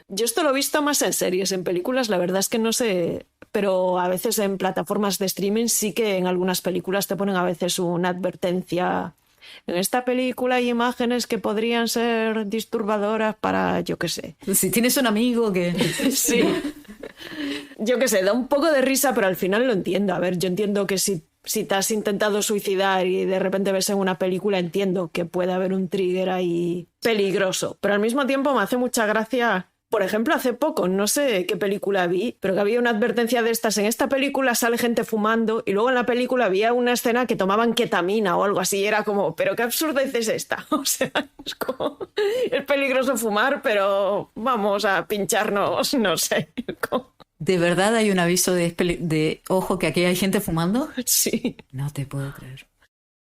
Yo esto lo he visto más en series, en películas la verdad es que no sé, pero a veces en plataformas de streaming sí que en algunas películas te ponen a veces una advertencia. En esta película hay imágenes que podrían ser disturbadoras para, yo qué sé. Si tienes un amigo que... Sí. Yo qué sé, da un poco de risa, pero al final lo entiendo. A ver, yo entiendo que si te has intentado suicidar y de repente ves en una película, entiendo que puede haber un trigger ahí peligroso. Pero al mismo tiempo me hace mucha gracia. Por ejemplo, hace poco, no sé qué película vi, pero que había una advertencia de estas. En esta película sale gente fumando y luego en la película había una escena que tomaban ketamina o algo así. Y era como, ¿pero qué absurdez es esta? O sea, es como, es peligroso fumar, pero vamos a pincharnos, no sé. Como... ¿De verdad hay un aviso de ojo que aquí hay gente fumando? Sí. No te puedo creer.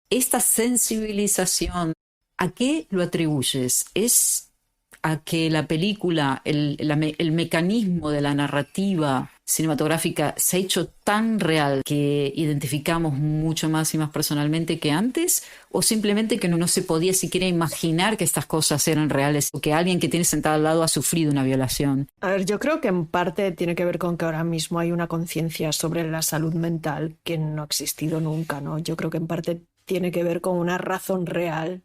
Esta sensibilización, ¿a qué lo atribuyes? ¿Es a que la película, el mecanismo de la narrativa cinematográfica se ha hecho tan real que identificamos mucho más y más personalmente que antes, o simplemente que no se podía siquiera imaginar que estas cosas eran reales o que alguien que tiene sentado al lado ha sufrido una violación? A ver, yo creo que en parte tiene que ver con que ahora mismo hay una conciencia sobre la salud mental que no ha existido nunca, ¿no? Yo creo que en parte tiene que ver con una razón real.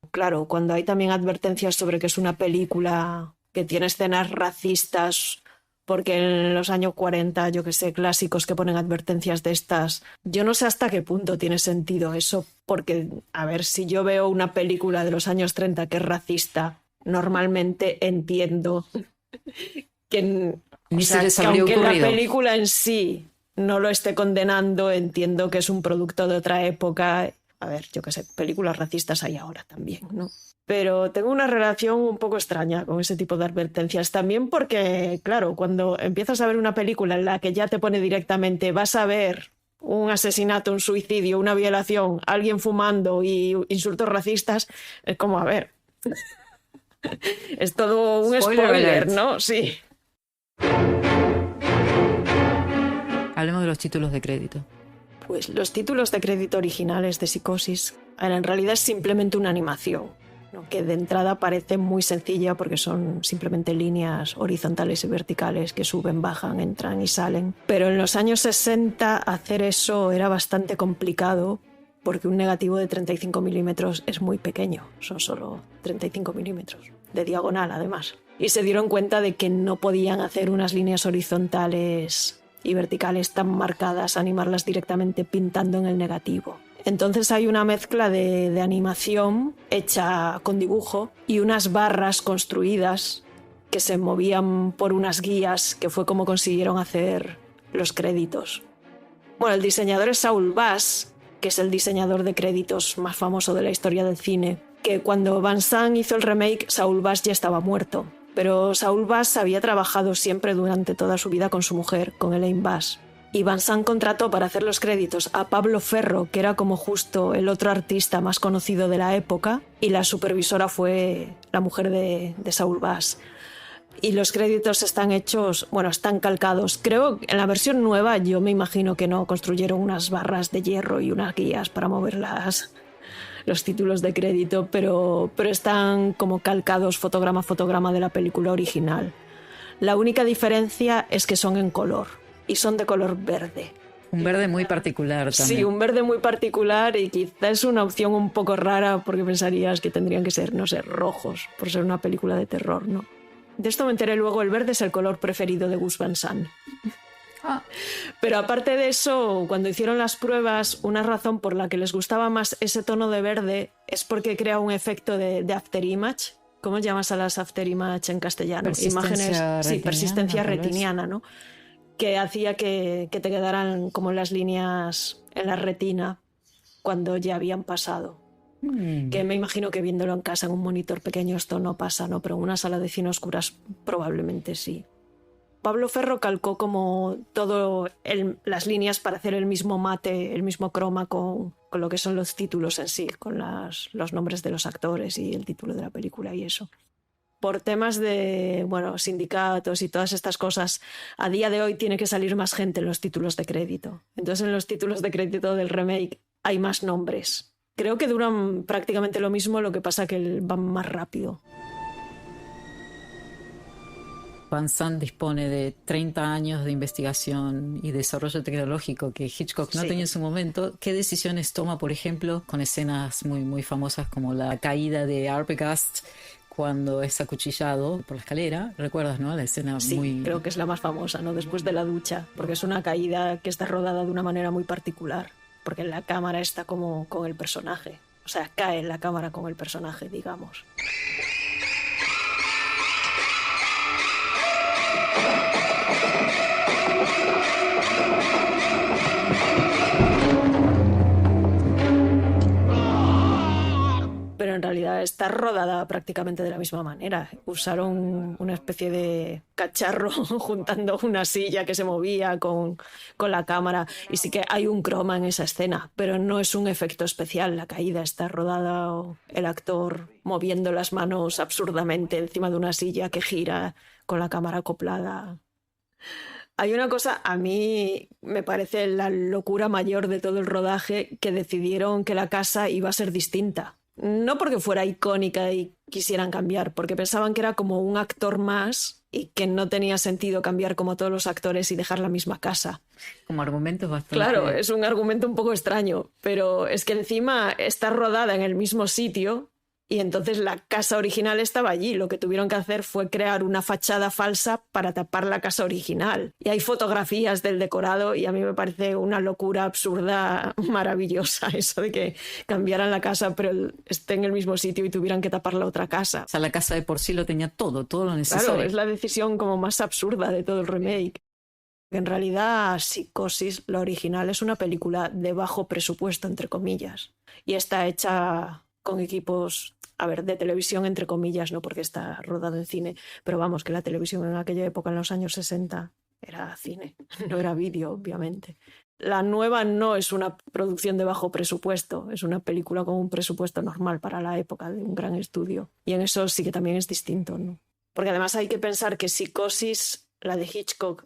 Claro, cuando hay también advertencias sobre que es una película que tiene escenas racistas, porque en los años 40, yo que sé, clásicos que ponen advertencias de estas, yo no sé hasta qué punto tiene sentido eso, porque, a ver, si yo veo una película de los años 30 que es racista, normalmente entiendo que, Ni se les que habría aunque ocurrido. la película en sí no lo esté condenando, entiendo que es un producto de otra época. A ver, yo qué sé, películas racistas hay ahora también, ¿no? Pero tengo una relación un poco extraña con ese tipo de advertencias. También porque, claro, cuando empiezas a ver una película en la que ya te pone directamente, vas a ver un asesinato, un suicidio, una violación, alguien fumando y insultos racistas, es como, a ver, es todo un spoiler, alert. ¿no? Sí. Hablemos de los títulos de crédito. Pues los títulos de crédito originales de Psicosis, en realidad es simplemente una animación, ¿no? Que de entrada parece muy sencilla porque son simplemente líneas horizontales y verticales que suben, bajan, entran y salen. Pero en los años 60 hacer eso era bastante complicado porque un negativo de 35 milímetros es muy pequeño, son solo 35 milímetros, de diagonal además. Y se dieron cuenta de que no podían hacer unas líneas horizontales y verticales tan marcadas, animarlas directamente pintando en el negativo. Entonces hay una mezcla de animación hecha con dibujo y unas barras construidas que se movían por unas guías, que fue como consiguieron hacer los créditos. Bueno, el diseñador es Saul Bass, que es el diseñador de créditos más famoso de la historia del cine, que cuando Van Sant hizo el remake, Saul Bass ya estaba muerto. Pero Saul Bass había trabajado siempre durante toda su vida con su mujer, con Elaine Bass. Y Van Sant contrató para hacer los créditos a Pablo Ferro, que era como justo el otro artista más conocido de la época, y la supervisora fue la mujer de Saul Bass. Y los créditos están hechos, bueno, están calcados. Creo que en la versión nueva yo me imagino que no construyeron unas barras de hierro y unas guías para moverlas, los títulos de crédito, pero están como calcados fotograma a fotograma de la película original. La única diferencia es que son en color y son de color verde. Un verde muy particular también. Sí, un verde muy particular y quizá es una opción un poco rara porque pensarías que tendrían que ser, no sé, rojos por ser una película de terror, ¿no? De esto me enteré luego, el verde es el color preferido de Gus Van Sant. Pero aparte de eso, cuando hicieron las pruebas, una razón por la que les gustaba más ese tono de verde es porque crea un efecto de after image. ¿Cómo llamas a las after image en castellano? Persistencia Sí, persistencia retiniana, retiniana, ¿no? Que hacía que te quedaran como las líneas en la retina cuando ya habían pasado. Que me imagino que viéndolo en casa en un monitor pequeño esto no pasa, ¿no? Pero en una sala de cine a oscuras probablemente sí. Pablo Ferro calcó como todo las líneas para hacer el mismo mate, el mismo croma con lo que son los títulos en sí, con los nombres de los actores y el título de la película y eso. Por temas de, bueno, sindicatos y todas estas cosas, a día de hoy tiene que salir más gente en los títulos de crédito. Entonces en los títulos de crédito del remake hay más nombres. Creo que duran prácticamente lo mismo, lo que pasa que van más rápido. Van Sant dispone de 30 años de investigación y desarrollo tecnológico que Hitchcock no tenía en su momento. ¿Qué decisiones toma, por ejemplo, con escenas muy, muy famosas como la caída de Arbogast cuando es acuchillado por la escalera? ¿Recuerdas, no? La escena Sí, creo que es la más famosa, ¿no? Después de la ducha, porque es una caída que está rodada de una manera muy particular, porque la cámara está como con el personaje. O sea, cae en la cámara con el personaje, digamos. Pero en realidad está rodada prácticamente de la misma manera. Usaron una especie de cacharro juntando una silla que se movía con la cámara y sí que hay un croma en esa escena, pero no es un efecto especial. La caída está rodada, el actor moviendo las manos absurdamente encima de una silla que gira con la cámara acoplada Hay una cosa, a mí me parece la locura mayor de todo el rodaje, que decidieron que la casa iba a ser distinta. No porque fuera icónica y quisieran cambiar, porque pensaban que era como un actor más y que no tenía sentido cambiar como todos los actores y dejar la misma casa. Como argumento bastante... Claro, es un argumento un poco extraño, pero es que encima está rodada en el mismo sitio y entonces la casa original estaba allí. Lo que tuvieron que hacer fue crear una fachada falsa para tapar la casa original. Y hay fotografías del decorado y a mí me parece una locura absurda, maravillosa, eso de que cambiaran la casa pero esté en el mismo sitio y tuvieran que tapar la otra casa. O sea, la casa de por sí lo tenía todo lo necesario. Claro, es la decisión como más absurda de todo el remake. En realidad, Psicosis, la original, es una película de bajo presupuesto, entre comillas. Y está hecha con equipos, a ver, de televisión, entre comillas, no porque está rodado en cine, pero vamos, que la televisión en aquella época, en los años 60, era cine, no era vídeo, obviamente. La nueva no es una producción de bajo presupuesto, es una película con un presupuesto normal para la época, de un gran estudio. Y en eso sí que también es distinto, ¿no? Porque además hay que pensar que Psicosis, la de Hitchcock,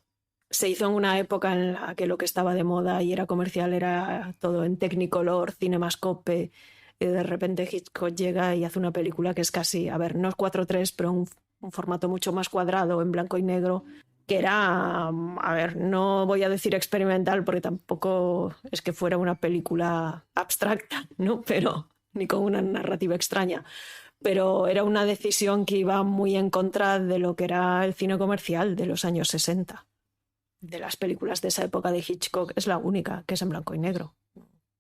se hizo en una época en la que lo que estaba de moda y era comercial era todo en Technicolor, Cinemascope, y de repente Hitchcock llega y hace una película que es casi, a ver, no es 4:3, pero un formato mucho más cuadrado, en blanco y negro, que era, a ver, no voy a decir experimental porque tampoco es que fuera una película abstracta, ¿no? Pero ni con una narrativa extraña. Pero era una decisión que iba muy en contra de lo que era el cine comercial de los años 60. De las películas de esa época de Hitchcock es la única que es en blanco y negro.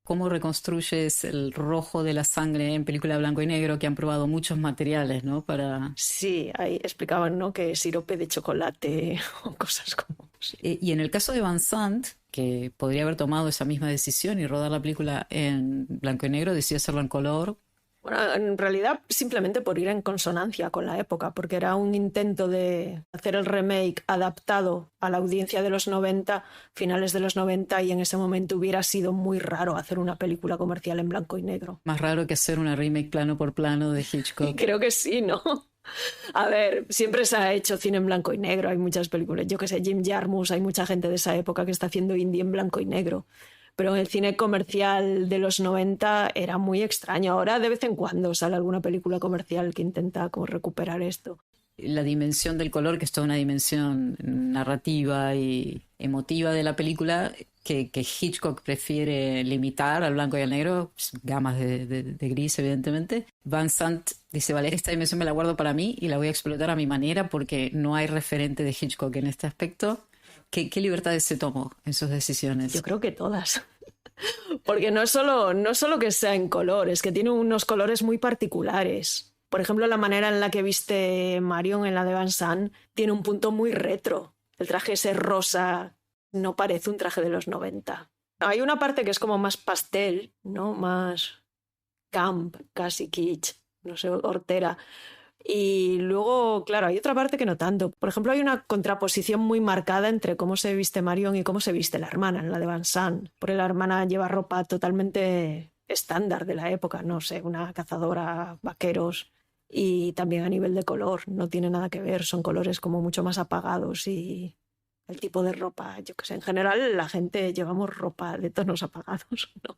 ¿Cómo reconstruyes el rojo de la sangre en película blanco y negro, que han probado muchos materiales, ¿no? Para... Sí, ahí explicaban, ¿no? Que sirope de chocolate o cosas como... Sí. Y en el caso de Van Sant, que podría haber tomado esa misma decisión y rodar la película en blanco y negro, decidió hacerlo en color. Bueno, en realidad simplemente por ir en consonancia con la época, porque era un intento de hacer el remake adaptado a la audiencia de los 90, finales de los 90, y en ese momento hubiera sido muy raro hacer una película comercial en blanco y negro. Más raro que hacer una remake plano por plano de Hitchcock. Creo que sí, ¿no? A ver, siempre se ha hecho cine en blanco y negro, hay muchas películas, yo que sé, Jim Jarmusch, hay mucha gente de esa época que está haciendo indie en blanco y negro. Pero en el cine comercial de los 90 era muy extraño. Ahora de vez en cuando sale alguna película comercial que intenta como recuperar esto. La dimensión del color, que es toda una dimensión narrativa y emotiva de la película, que Hitchcock prefiere limitar al blanco y al negro, gamas de gris evidentemente. Van Sant dice, vale, esta dimensión me la guardo para mí y la voy a explotar a mi manera porque no hay referente de Hitchcock en este aspecto. ¿Qué libertades se tomó en sus decisiones? Yo creo que todas. Porque no es solo que sea en color, es que tiene unos colores muy particulares. Por ejemplo, la manera en la que viste Marion en la de Van Sant tiene un punto muy retro. El traje ese rosa no parece un traje de los 90. Hay una parte que es como más pastel, ¿no? Más camp, casi kitsch, no sé, hortera. Y luego, claro, hay otra parte que no tanto. Por ejemplo, hay una contraposición muy marcada entre cómo se viste Marion y cómo se viste la hermana en la de Van Sant. Porque la hermana lleva ropa totalmente estándar de la época, no sé, una cazadora, vaqueros, y también a nivel de color, no tiene nada que ver, son colores como mucho más apagados y el tipo de ropa, yo qué sé, en general la gente llevamos ropa de tonos apagados, ¿no?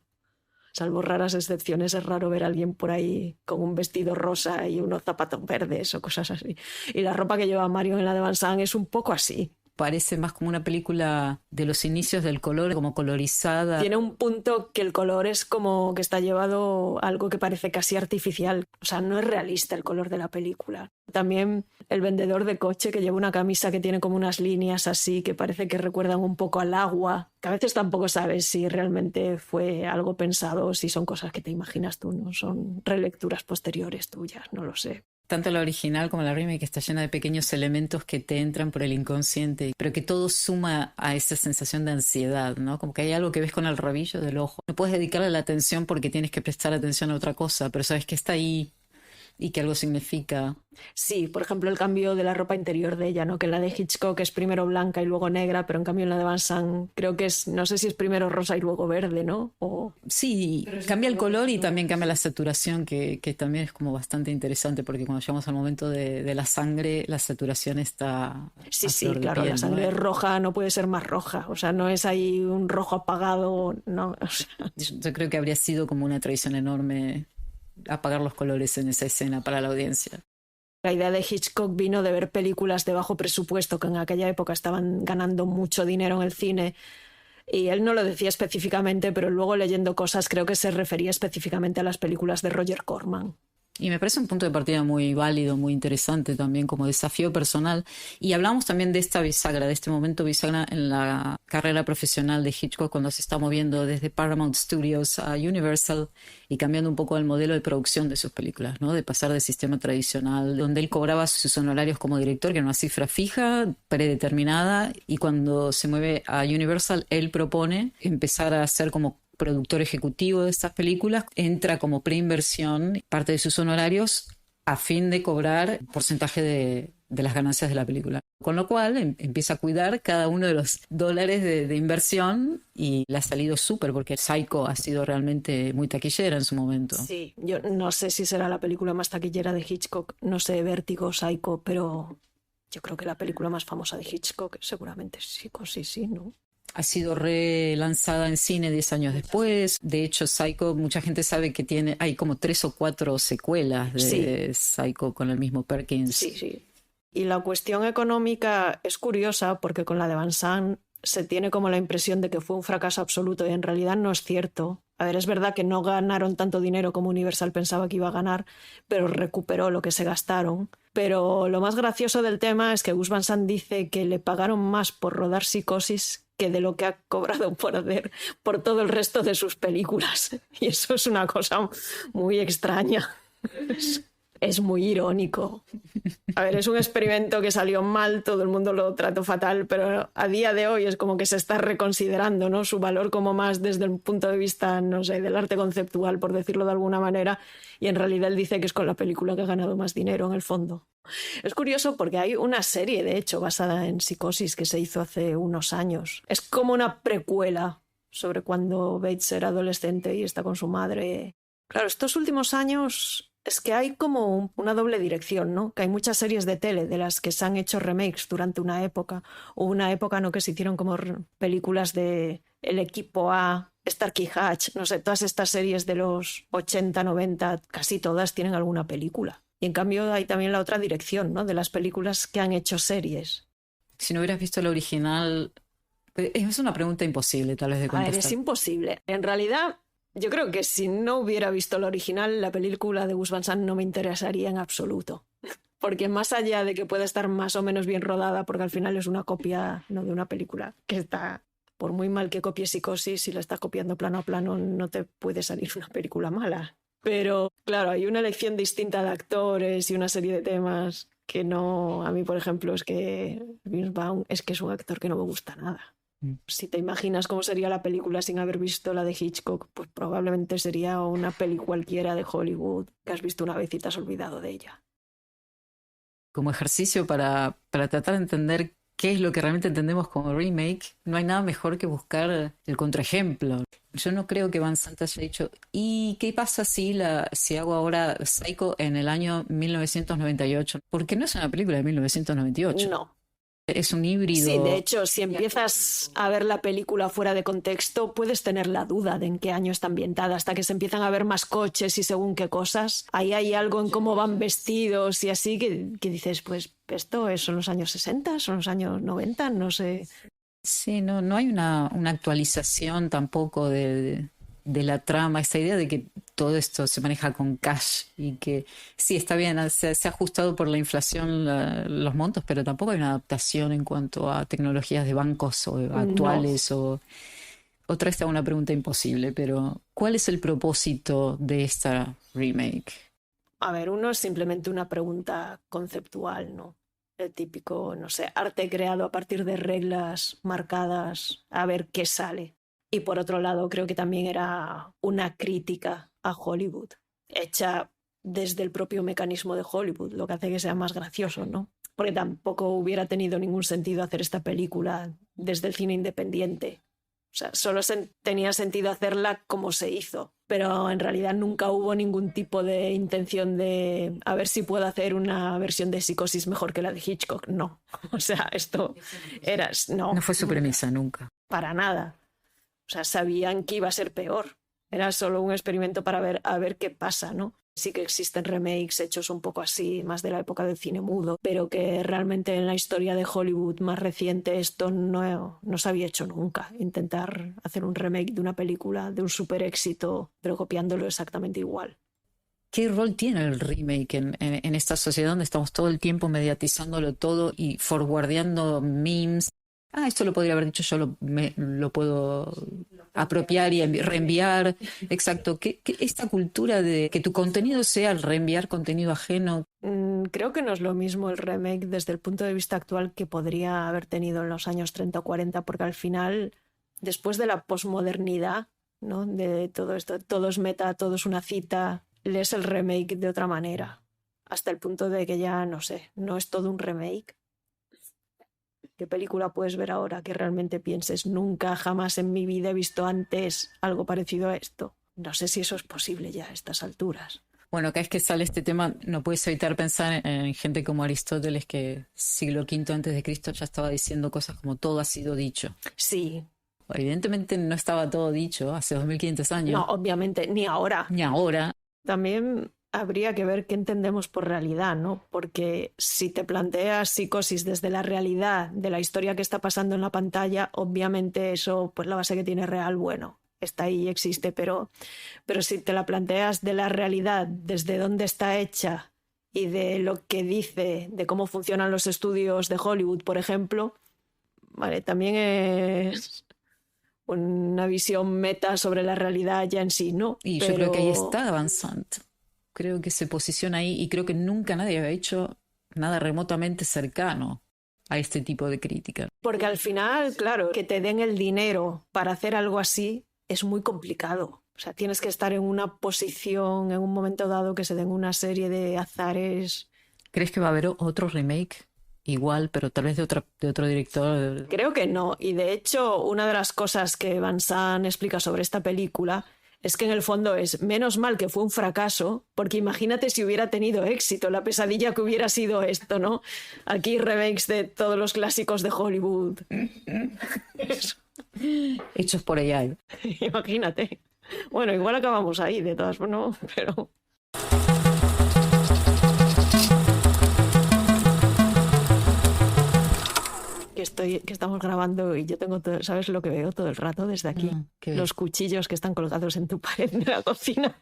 Salvo raras excepciones, es raro ver a alguien por ahí con un vestido rosa y unos zapatos verdes o cosas así. Y la ropa que lleva Mario en la de Van Sant es un poco así. Parece más como una película de los inicios del color, como colorizada. Tiene un punto que el color es como que está llevado a algo que parece casi artificial. O sea, no es realista el color de la película. También el vendedor de coche que lleva una camisa que tiene como unas líneas así que parece que recuerdan un poco al agua. Que a veces tampoco sabes si realmente fue algo pensado o si son cosas que te imaginas tú, ¿no? Son relecturas posteriores tuyas, no lo sé. Tanto la original como la remake está llena de pequeños elementos que te entran por el inconsciente, pero que todo suma a esa sensación de ansiedad, ¿no? Como que hay algo que ves con el rabillo del ojo. No puedes dedicarle la atención porque tienes que prestar atención a otra cosa, pero sabes que está ahí y que algo significa. Sí, por ejemplo, el cambio de la ropa interior de ella, ¿no? Que la de Hitchcock es primero blanca y luego negra, pero en cambio en la de Van Sant creo que es, no sé si es primero rosa y luego verde, ¿no? Sí, cambia el color y también cambia la saturación, que también es como bastante interesante, porque cuando llegamos al momento de la sangre, la saturación está Sí, a sí, flor de claro, piel, la sangre ¿no? roja no puede ser más roja, o sea, no es ahí un rojo apagado, no, o sea, Yo creo que habría sido como una tradición enorme apagar los colores en esa escena para la audiencia. la idea de Hitchcock vino de ver películas de bajo presupuesto que en aquella época estaban ganando mucho dinero en el cine. Y él no lo decía específicamente, pero luego leyendo cosas creo que se refería específicamente a las películas de Roger Corman. Y me parece un punto de partida muy válido, muy interesante también como desafío personal. Y hablamos también de esta bisagra, de este momento bisagra en la carrera profesional de Hitchcock cuando se está moviendo desde Paramount Studios a Universal y cambiando un poco el modelo de producción de sus películas, ¿no? De pasar del sistema tradicional, donde él cobraba sus honorarios como director, que era una cifra fija, predeterminada, y cuando se mueve a Universal, él propone empezar a hacer como productor ejecutivo de estas películas, entra como preinversión parte de sus honorarios a fin de cobrar porcentaje de las ganancias de la película. Con lo cual empieza a cuidar cada uno de los dólares de inversión y le ha salido súper porque Psycho ha sido realmente muy taquillera en su momento. Sí, yo no sé si será la película más taquillera de Hitchcock, no sé, Vértigo, Psycho, pero yo creo que la película más famosa de Hitchcock seguramente es Psicosis, sí, ¿no? Ha sido relanzada en cine 10 años después. De hecho, Psycho, mucha gente sabe que hay como 3 o 4 secuelas de Psycho con el mismo Perkins. Sí, sí. Y la cuestión económica es curiosa porque con la de Van Sant se tiene como la impresión de que fue un fracaso absoluto y en realidad no es cierto. A ver, es verdad que no ganaron tanto dinero como Universal pensaba que iba a ganar, pero recuperó lo que se gastaron. Pero lo más gracioso del tema es que Gus Van Sant dice que le pagaron más por rodar Psicosis que de lo que ha cobrado por hacer por todo el resto de sus películas. Y eso es una cosa muy extraña. Es muy irónico. A ver, es un experimento que salió mal, todo el mundo lo trató fatal, pero a día de hoy es como que se está reconsiderando, ¿no? Su valor como más desde el punto de vista, no sé, del arte conceptual, por decirlo de alguna manera, y en realidad él dice que es con la película que ha ganado más dinero en el fondo. Es curioso porque hay una serie, de hecho, basada en Psicosis que se hizo hace unos años. Es como una precuela sobre cuando Bates era adolescente y está con su madre. Claro, estos últimos años es que hay como una doble dirección, ¿no? Que hay muchas series de tele de las que se han hecho remakes durante una época, o una época, ¿no?, que se hicieron como películas de El Equipo A, Starkey Hatch, no sé, todas estas series de los 80, 90, casi todas tienen alguna película. Y en cambio hay también la otra dirección, ¿no?, de las películas que han hecho series. Si no hubieras visto el original, es una pregunta imposible tal vez de contestar. A ver, es imposible. En realidad, yo creo que si no hubiera visto el original, la película de Gus Van Sant no me interesaría en absoluto. Porque más allá de que pueda estar más o menos bien rodada, porque al final es una copia, no de una película, que está, por muy mal que copie Psicosis, si la estás copiando plano a plano, no te puede salir una película mala. Pero, claro, hay una elección distinta de actores y una serie de temas que no... A mí, por ejemplo, es que Vince Vaughn es que es un actor que no me gusta nada. Si te imaginas cómo sería la película sin haber visto la de Hitchcock, pues probablemente sería una peli cualquiera de Hollywood que has visto una vez y te has olvidado de ella. Como ejercicio para tratar de entender qué es lo que realmente entendemos como remake, no hay nada mejor que buscar el contraejemplo. Yo no creo que Van Sant haya dicho, ¿y qué pasa si hago ahora Psycho en el año 1998? Porque no es una película de 1998. No. Es un híbrido. Sí, de hecho, si empiezas a ver la película fuera de contexto, puedes tener la duda de en qué año está ambientada, hasta que se empiezan a ver más coches y según qué cosas. Ahí hay algo en cómo van vestidos y así que dices, pues esto son los años 60, son los años 90, no sé. Sí, no hay una actualización tampoco de la trama, esta idea de que todo esto se maneja con cash y que sí, está bien, se ha ajustado por la inflación los montos, pero tampoco hay una adaptación en cuanto a tecnologías de bancos o actuales. No. Otra vez una pregunta imposible, pero ¿cuál es el propósito de esta remake? A ver, uno es simplemente una pregunta conceptual, ¿no? El típico, no sé, arte creado a partir de reglas marcadas, a ver qué sale. Y por otro lado, creo que también era una crítica a Hollywood, hecha desde el propio mecanismo de Hollywood, lo que hace que sea más gracioso, ¿no? Porque tampoco hubiera tenido ningún sentido hacer esta película desde el cine independiente. O sea, solo tenía sentido hacerla como se hizo, pero en realidad nunca hubo ningún tipo de intención de a ver si puedo hacer una versión de Psicosis mejor que la de Hitchcock. No, o sea, esto era... No fue su premisa nunca. Para nada. O sea, sabían que iba a ser peor. Era solo un experimento para ver a ver qué pasa, ¿no? Sí que existen remakes hechos un poco así, más de la época del cine mudo, pero que realmente en la historia de Hollywood más reciente esto no se había hecho nunca. Intentar hacer un remake de una película de un super éxito, pero copiándolo exactamente igual. ¿Qué rol tiene el remake en esta sociedad donde estamos todo el tiempo mediatizándolo todo y forwardeando memes? Esto lo podría haber dicho yo, lo puedo apropiar y reenviar. Exacto. ¿Qué esta cultura de que tu contenido sea el reenviar contenido ajeno? Creo que no es lo mismo el remake desde el punto de vista actual que podría haber tenido en los años 30 o 40, porque al final, después de la posmodernidad, ¿no? De todo esto, todo es meta, todo es una cita, lees el remake de otra manera, hasta el punto de que ya, no sé, no es todo un remake. ¿Qué película puedes ver ahora que realmente pienses nunca, jamás en mi vida he visto antes algo parecido a esto? No sé si eso es posible ya a estas alturas. Bueno, cada vez que sale este tema no puedes evitar pensar en gente como Aristóteles, que siglo V antes de Cristo ya estaba diciendo cosas como todo ha sido dicho. Sí. Evidentemente no estaba todo dicho hace 2500 años. No, obviamente, ni ahora. Ni ahora. También habría que ver qué entendemos por realidad, ¿no? Porque si te planteas Psicosis desde la realidad de la historia que está pasando en la pantalla, obviamente eso, pues la base que tiene real, bueno, está ahí, existe, pero si te la planteas de la realidad, desde dónde está hecha y de lo que dice, de cómo funcionan los estudios de Hollywood, por ejemplo, vale, también es una visión meta sobre la realidad ya en sí, ¿no? Y yo creo que ahí está avanzando. Creo que se posiciona ahí y creo que nunca nadie había hecho nada remotamente cercano a este tipo de crítica. Porque al final, claro, que te den el dinero para hacer algo así es muy complicado. O sea, tienes que estar en una posición, en un momento dado, que se den una serie de azares. ¿Crees que va a haber otro remake igual, pero tal vez de otro director? Creo que no. Y de hecho, una de las cosas que Van Sant explica sobre esta película es que en el fondo es menos mal que fue un fracaso, porque imagínate si hubiera tenido éxito, la pesadilla que hubiera sido esto, ¿no? Aquí remakes de todos los clásicos de Hollywood. Hechos por AI. Imagínate. Bueno, igual acabamos ahí, de todas formas, ¿no? Pero... que estamos grabando y yo tengo todo, ¿sabes lo que veo todo el rato desde aquí? Los cuchillos que están colgados en tu pared de la cocina.